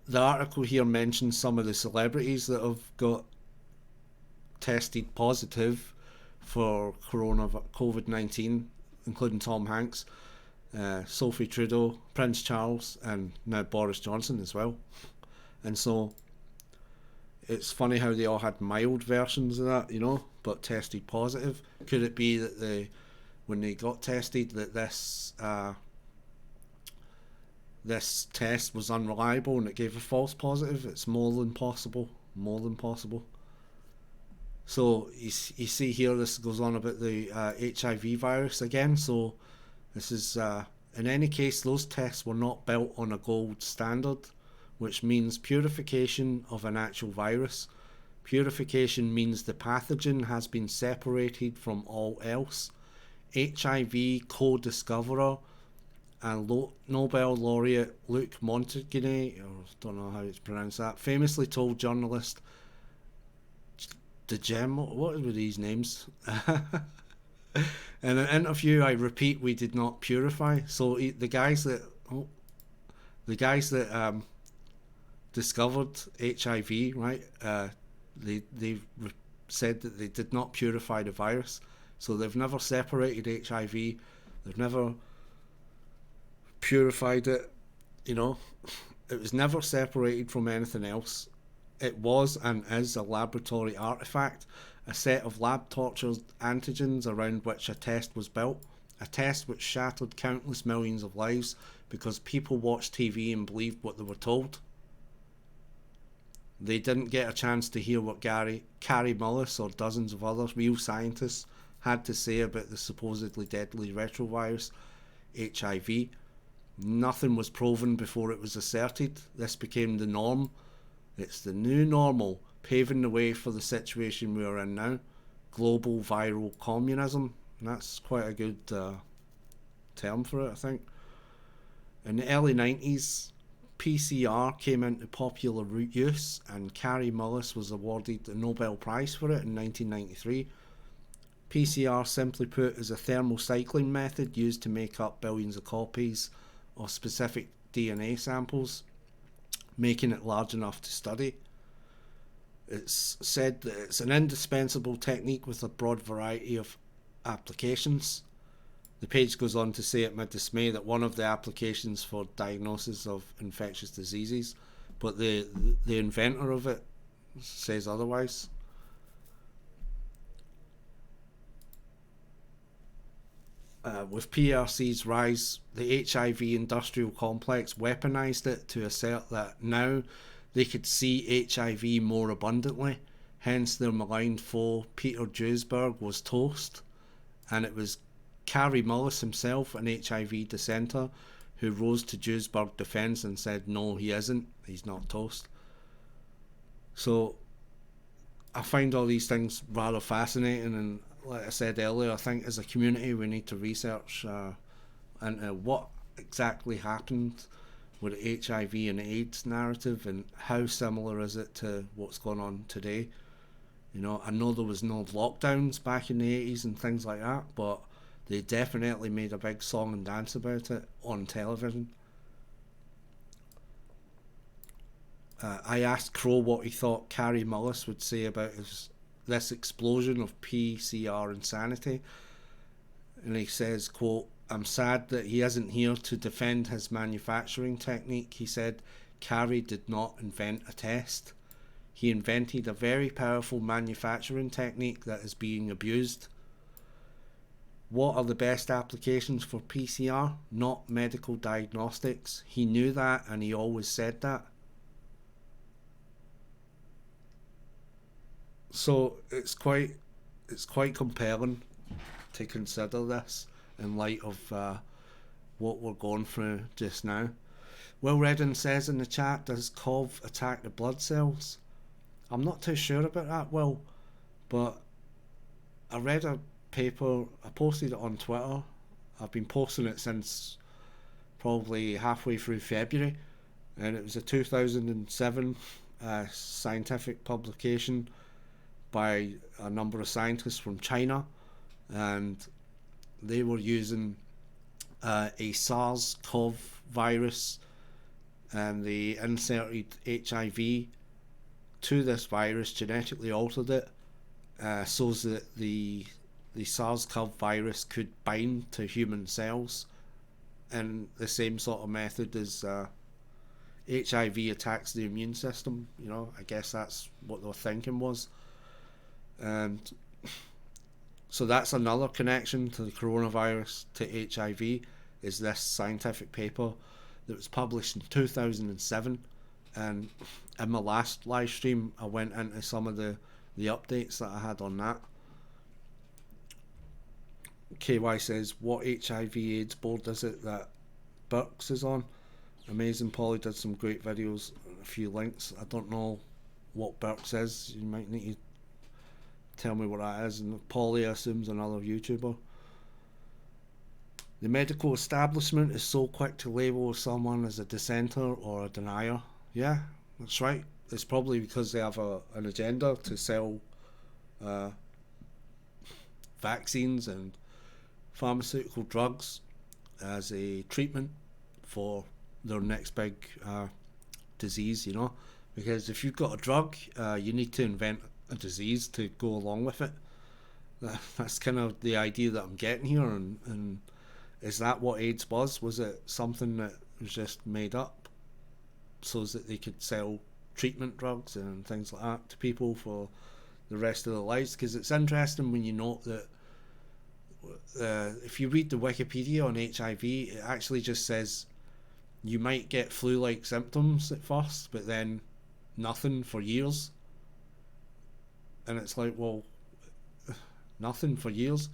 the article here mentions some of the celebrities that have got tested positive for COVID-19, including Tom Hanks, Sophie Trudeau, Prince Charles, and now Boris Johnson as well. And so it's funny how they all had mild versions of that, you know, but tested positive. Could it be that when they got tested, that this test was unreliable and it gave a false positive? It's more than possible. So you see here, this goes on about the HIV virus again. So this is, in any case, those tests were not built on a gold standard, which means purification of an actual virus. Purification means the pathogen has been separated from all else. HIV co-discoverer and Nobel laureate Luc Montagnier, or don't know how it's pronounced that, famously told journalist what were these names? In an interview, I repeat, we did not purify. So the guys that discovered HIV, right? They said that they did not purify the virus. So they've never separated HIV. They've never purified it. You know, it was never separated from anything else. It was and is a laboratory artifact, a set of lab-tortured antigens around which a test was built, a test which shattered countless millions of lives because people watched TV and believed what they were told. They didn't get a chance to hear what Carrie Mullis or dozens of other real scientists had to say about the supposedly deadly retrovirus HIV. Nothing was proven before it was asserted. This became the norm. It's the new normal, paving the way for the situation we are in now. Global viral communism. And that's quite a good term for it, I think. In the early 90s, PCR came into popular use, and Carrie Mullis was awarded the Nobel Prize for it in 1993. PCR, simply put, is a thermocycling method used to make up billions of copies of specific DNA samples, making it large enough to study. It's said that it's an indispensable technique with a broad variety of applications. The page goes on to say at my dismay that one of the applications for diagnosis of infectious diseases, but the inventor of it says otherwise. With PRC's rise, the HIV industrial complex weaponized it to assert that now they could see HIV more abundantly. Hence their maligned foe Peter Duesberg was toast, and it was Kary Mullis himself, an HIV dissenter, who rose to Duesberg's defence and said no, he isn't, he's not toast. So I find all these things rather fascinating, and like I said earlier, I think as a community we need to research into what exactly happened with the HIV and AIDS narrative, and how similar is it to what's going on today. You know, I know there was no lockdowns back in the 80s and things like that, but they definitely made a big song and dance about it on television. I asked Crow what he thought Kary Mullis would say about this explosion of PCR insanity, and he says, quote, "I'm sad that he isn't here to defend his manufacturing technique." He said Kary did not invent a test. He invented a very powerful manufacturing technique that is being abused. What are the best applications for PCR? Not medical diagnostics. He knew that, and he always said that. So it's quite compelling to consider this in light of what we're going through just now. Will Redden says in the chat, does COV attack the blood cells? I'm not too sure about that, Will, but I read a paper, I posted it on Twitter. I've been posting it since probably halfway through February, and it was a 2007 scientific publication by a number of scientists from China, and they were using a SARS-CoV virus, and they inserted HIV to this virus, genetically altered it, so that the SARS-CoV virus could bind to human cells, and the same sort of method as HIV attacks the immune system. You know, I guess that's what their thinking was. And so that's another connection to the coronavirus, to HIV, is this scientific paper that was published in 2007. And in my last live stream I went into some of the updates that I had on that. KY says, what HIV AIDS board is it that Burks is on? Amazing. Polly did some great videos, a few links. I don't know what Burks is. You might need to tell me what that is. And Polly assumes another YouTuber. The medical establishment is so quick to label someone as a dissenter or a denier. Yeah, that's right. It's probably because they have an agenda to sell vaccines and pharmaceutical drugs as a treatment for their next big disease, you know. Because if you've got a drug, you need to invent a disease to go along with it. That's kind of the idea that I'm getting here. And is that what AIDS was? Was it something that was just made up so that they could sell treatment drugs and things like that to people for the rest of their lives? Because it's interesting when you note that if you read the Wikipedia on HIV, it actually just says you might get flu-like symptoms at first, but then nothing for years. And it's like, well, nothing for years?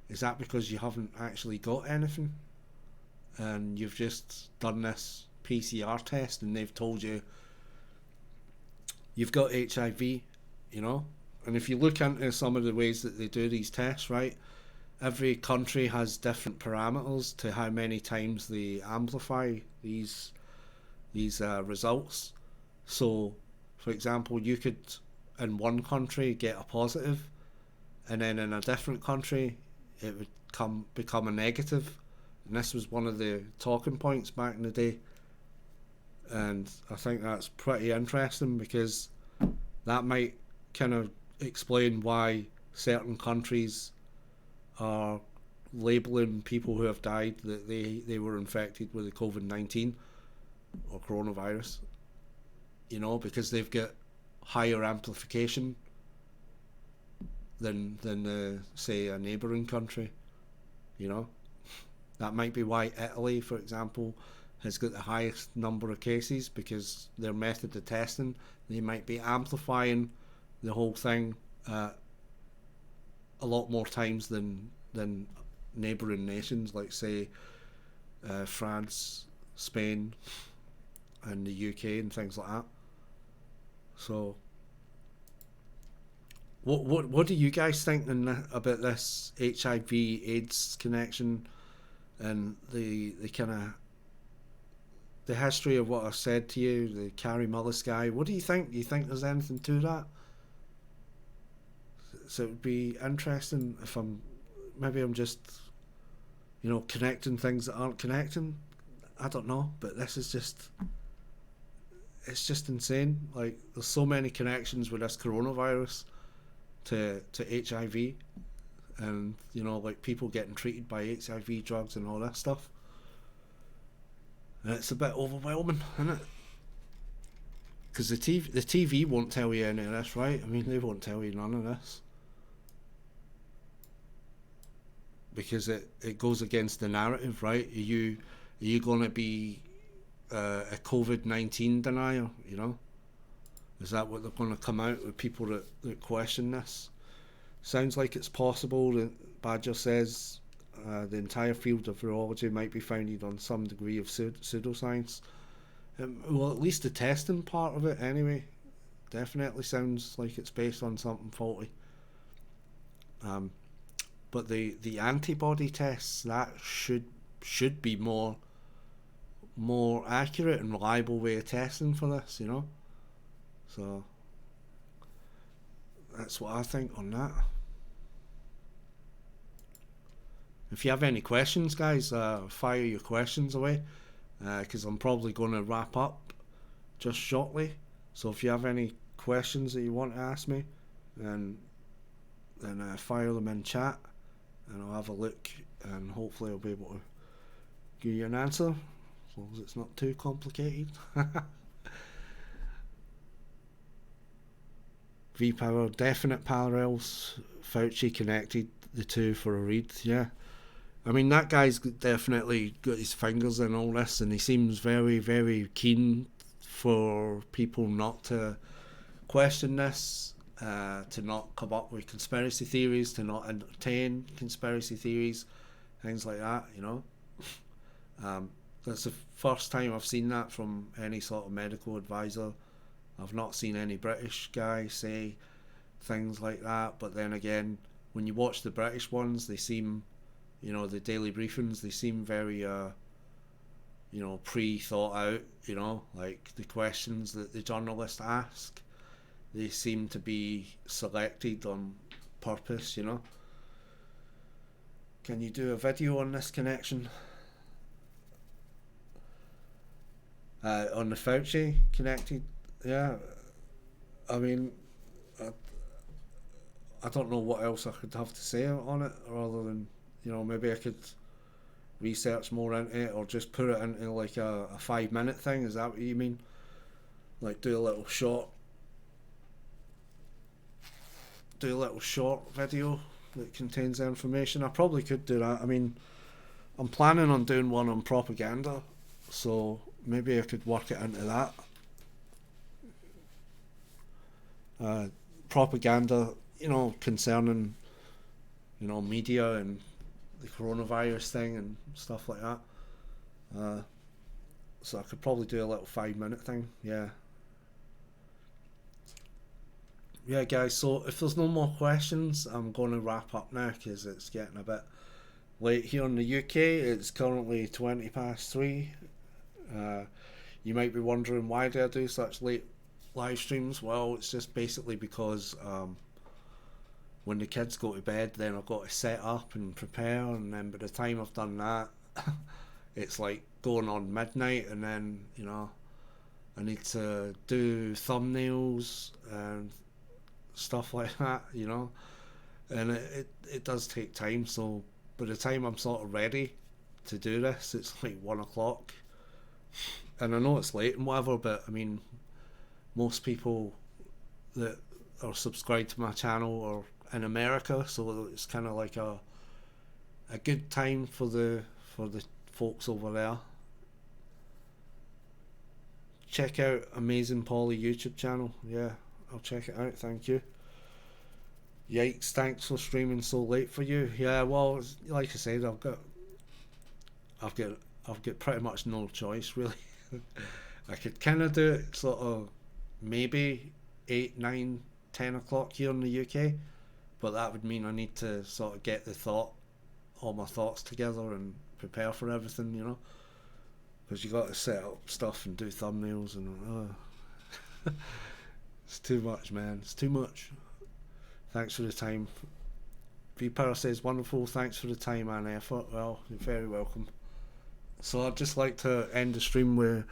Is that because you haven't actually got anything? And you've just done this PCR test and they've told you you've got HIV, you know? And if you look into some of the ways that they do these tests, right, every country has different parameters to how many times they amplify these results. So, for example, you could in one country get a positive, and then in a different country it would become a negative. And this was one of the talking points back in the day And I think that's pretty interesting, because that might kind of explain why certain countries are labelling people who have died that they were infected with the COVID-19 or coronavirus, you know, because they've got higher amplification than say a neighbouring country, you know. That might be why Italy, for example, has got the highest number of cases, because their method of testing, they might be amplifying the whole thing a lot more times than neighbouring nations, like say France, Spain, and the UK and things like that. So, what do you guys think about this HIV/AIDS connection and the kind of the history of what I said to you, the Carrie Mullis guy? What do you think? Do you think there's anything to that? So it would be interesting if I'm just, you know, connecting things that aren't connecting. I don't know, but this is just, it's just insane. Like, there's so many connections with this coronavirus to HIV, and, you know, like people getting treated by HIV drugs and all that stuff. And it's a bit overwhelming, isn't it? Because the TV won't tell you any of this, right? I mean, they won't tell you none of this, because it goes against the narrative, right? Are you going to be a COVID-19 denier, you know? Is that what they're going to come out with, people that question this? Sounds like it's possible. That Badger says the entire field of virology might be founded on some degree of pseudoscience. Well, at least the testing part of it, anyway, definitely sounds like it's based on something faulty. But the antibody tests, that should be more accurate and reliable way of testing for this, you know. So that's what I think on that. If you have any questions, guys, fire your questions away, because I'm probably going to wrap up just shortly. So if you have any questions that you want to ask me, then fire them in chat, and I'll have a look, and hopefully I'll be able to give you an answer, as long as it's not too complicated. V-Power, definite parallels. Fauci connected the two for a read, yeah. I mean, that guy's definitely got his fingers in all this, and he seems very, very keen for people not to question this, to not come up with conspiracy theories, to not entertain conspiracy theories, things like that, you know. That's the first time I've seen that from any sort of medical advisor. I've not seen any British guy say things like that, but then again, when you watch the British ones, they seem, you know, the daily briefings, they seem very, you know, pre-thought out, you know, like the questions that the journalists ask, they seem to be selected on purpose, you know. Can you do a video on this connection? On the Fauci connected? Yeah, I mean, I don't know what else I could have to say on it, rather than, you know, maybe I could research more into it, or just put it into like a 5-minute thing. Is that what you mean? Like do a little short video that contains the information. I probably could do that. I mean, I'm planning on doing one on propaganda, so maybe I could work it into that. Propaganda, you know, concerning, you know, media and the coronavirus thing and stuff like that. So I could probably do a little 5-minute thing, yeah. Yeah, guys, so if there's no more questions, I'm going to wrap up now, because it's getting a bit late here in the UK. It's currently 3:20. You might be wondering, why do I do such late live streams? Well, it's just basically because when the kids go to bed, then I've got to set up and prepare, and then by the time I've done that, it's like going on midnight, and then, you know, I need to do thumbnails and stuff like that, you know. And it does take time, so by the time I'm sort of ready to do this, it's like 1 o'clock. And I know it's late and whatever, but I mean, most people that are subscribed to my channel are in America, so it's kind of like a good time for the folks over there. Check out Amazing Polly YouTube channel. Yeah, I'll check it out. Thank you. Yikes! Thanks for streaming so late for you. Yeah, well, like I said, I've got pretty much no choice really. I could kind of do it sort of maybe 8, 9, 10 o'clock here in the UK, but that would mean I need to sort of get all my thoughts together and prepare for everything, you know, because you got to set up stuff and do thumbnails and it's too much, man. It's too much. Thanks for the time. V-Power says, wonderful, thanks for the time and effort. Well, you're very welcome. So I'd just like to end the stream with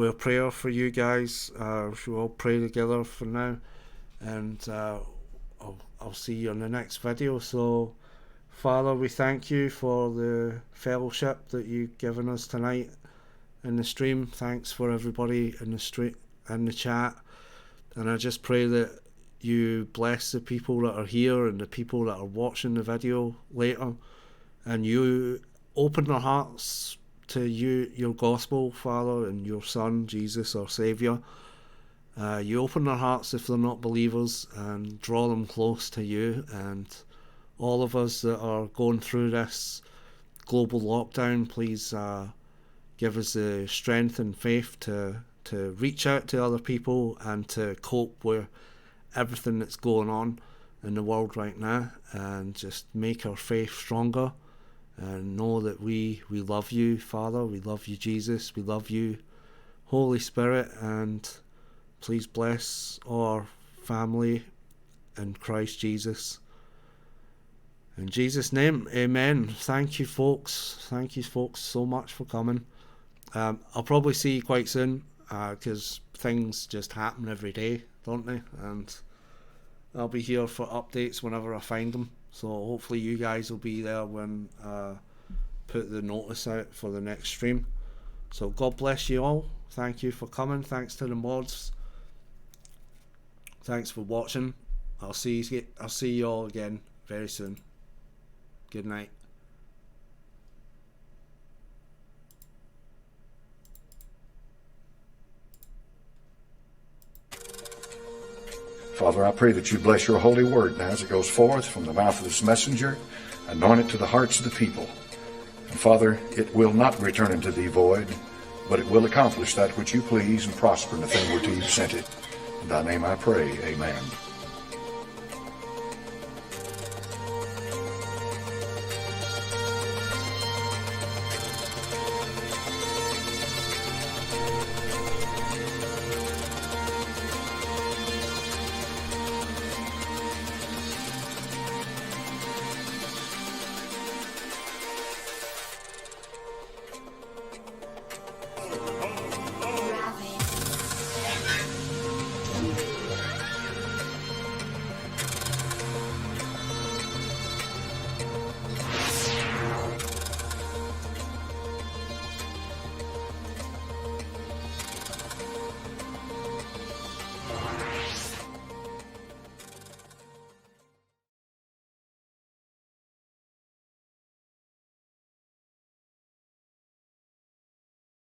a prayer for you guys. We'll all pray together for now, and I'll see you on the next video. So, Father, we thank you for the fellowship that you've given us tonight in the stream. Thanks for everybody in the chat, and I just pray that you bless the people that are here and the people that are watching the video later, and you open their hearts to your gospel, Father, and your Son, Jesus, our Saviour. You open their hearts if they're not believers and draw them close to you. And all of us that are going through this global lockdown, please give us the strength and faith to reach out to other people and to cope with everything that's going on in the world right now, and just make our faith stronger. And know that we love you, Father, we love you, Jesus, we love you, Holy Spirit, and please bless our family in Christ Jesus. In Jesus' name, amen. Thank you, folks. Thank you, folks, so much for coming. I'll probably see you quite soon, because things just happen every day, don't they? And I'll be here for updates whenever I find them. So hopefully you guys will be there when I put the notice out for the next stream. So God bless you all. Thank you for coming. Thanks to the mods. Thanks for watching. I'll see you all again very soon. Good night. Father, I pray that you bless your holy word now as it goes forth from the mouth of this messenger, anoint it to the hearts of the people. And Father, it will not return unto thee void, but it will accomplish that which you please and prosper in the thing whereto you sent it. In thy name I pray, amen.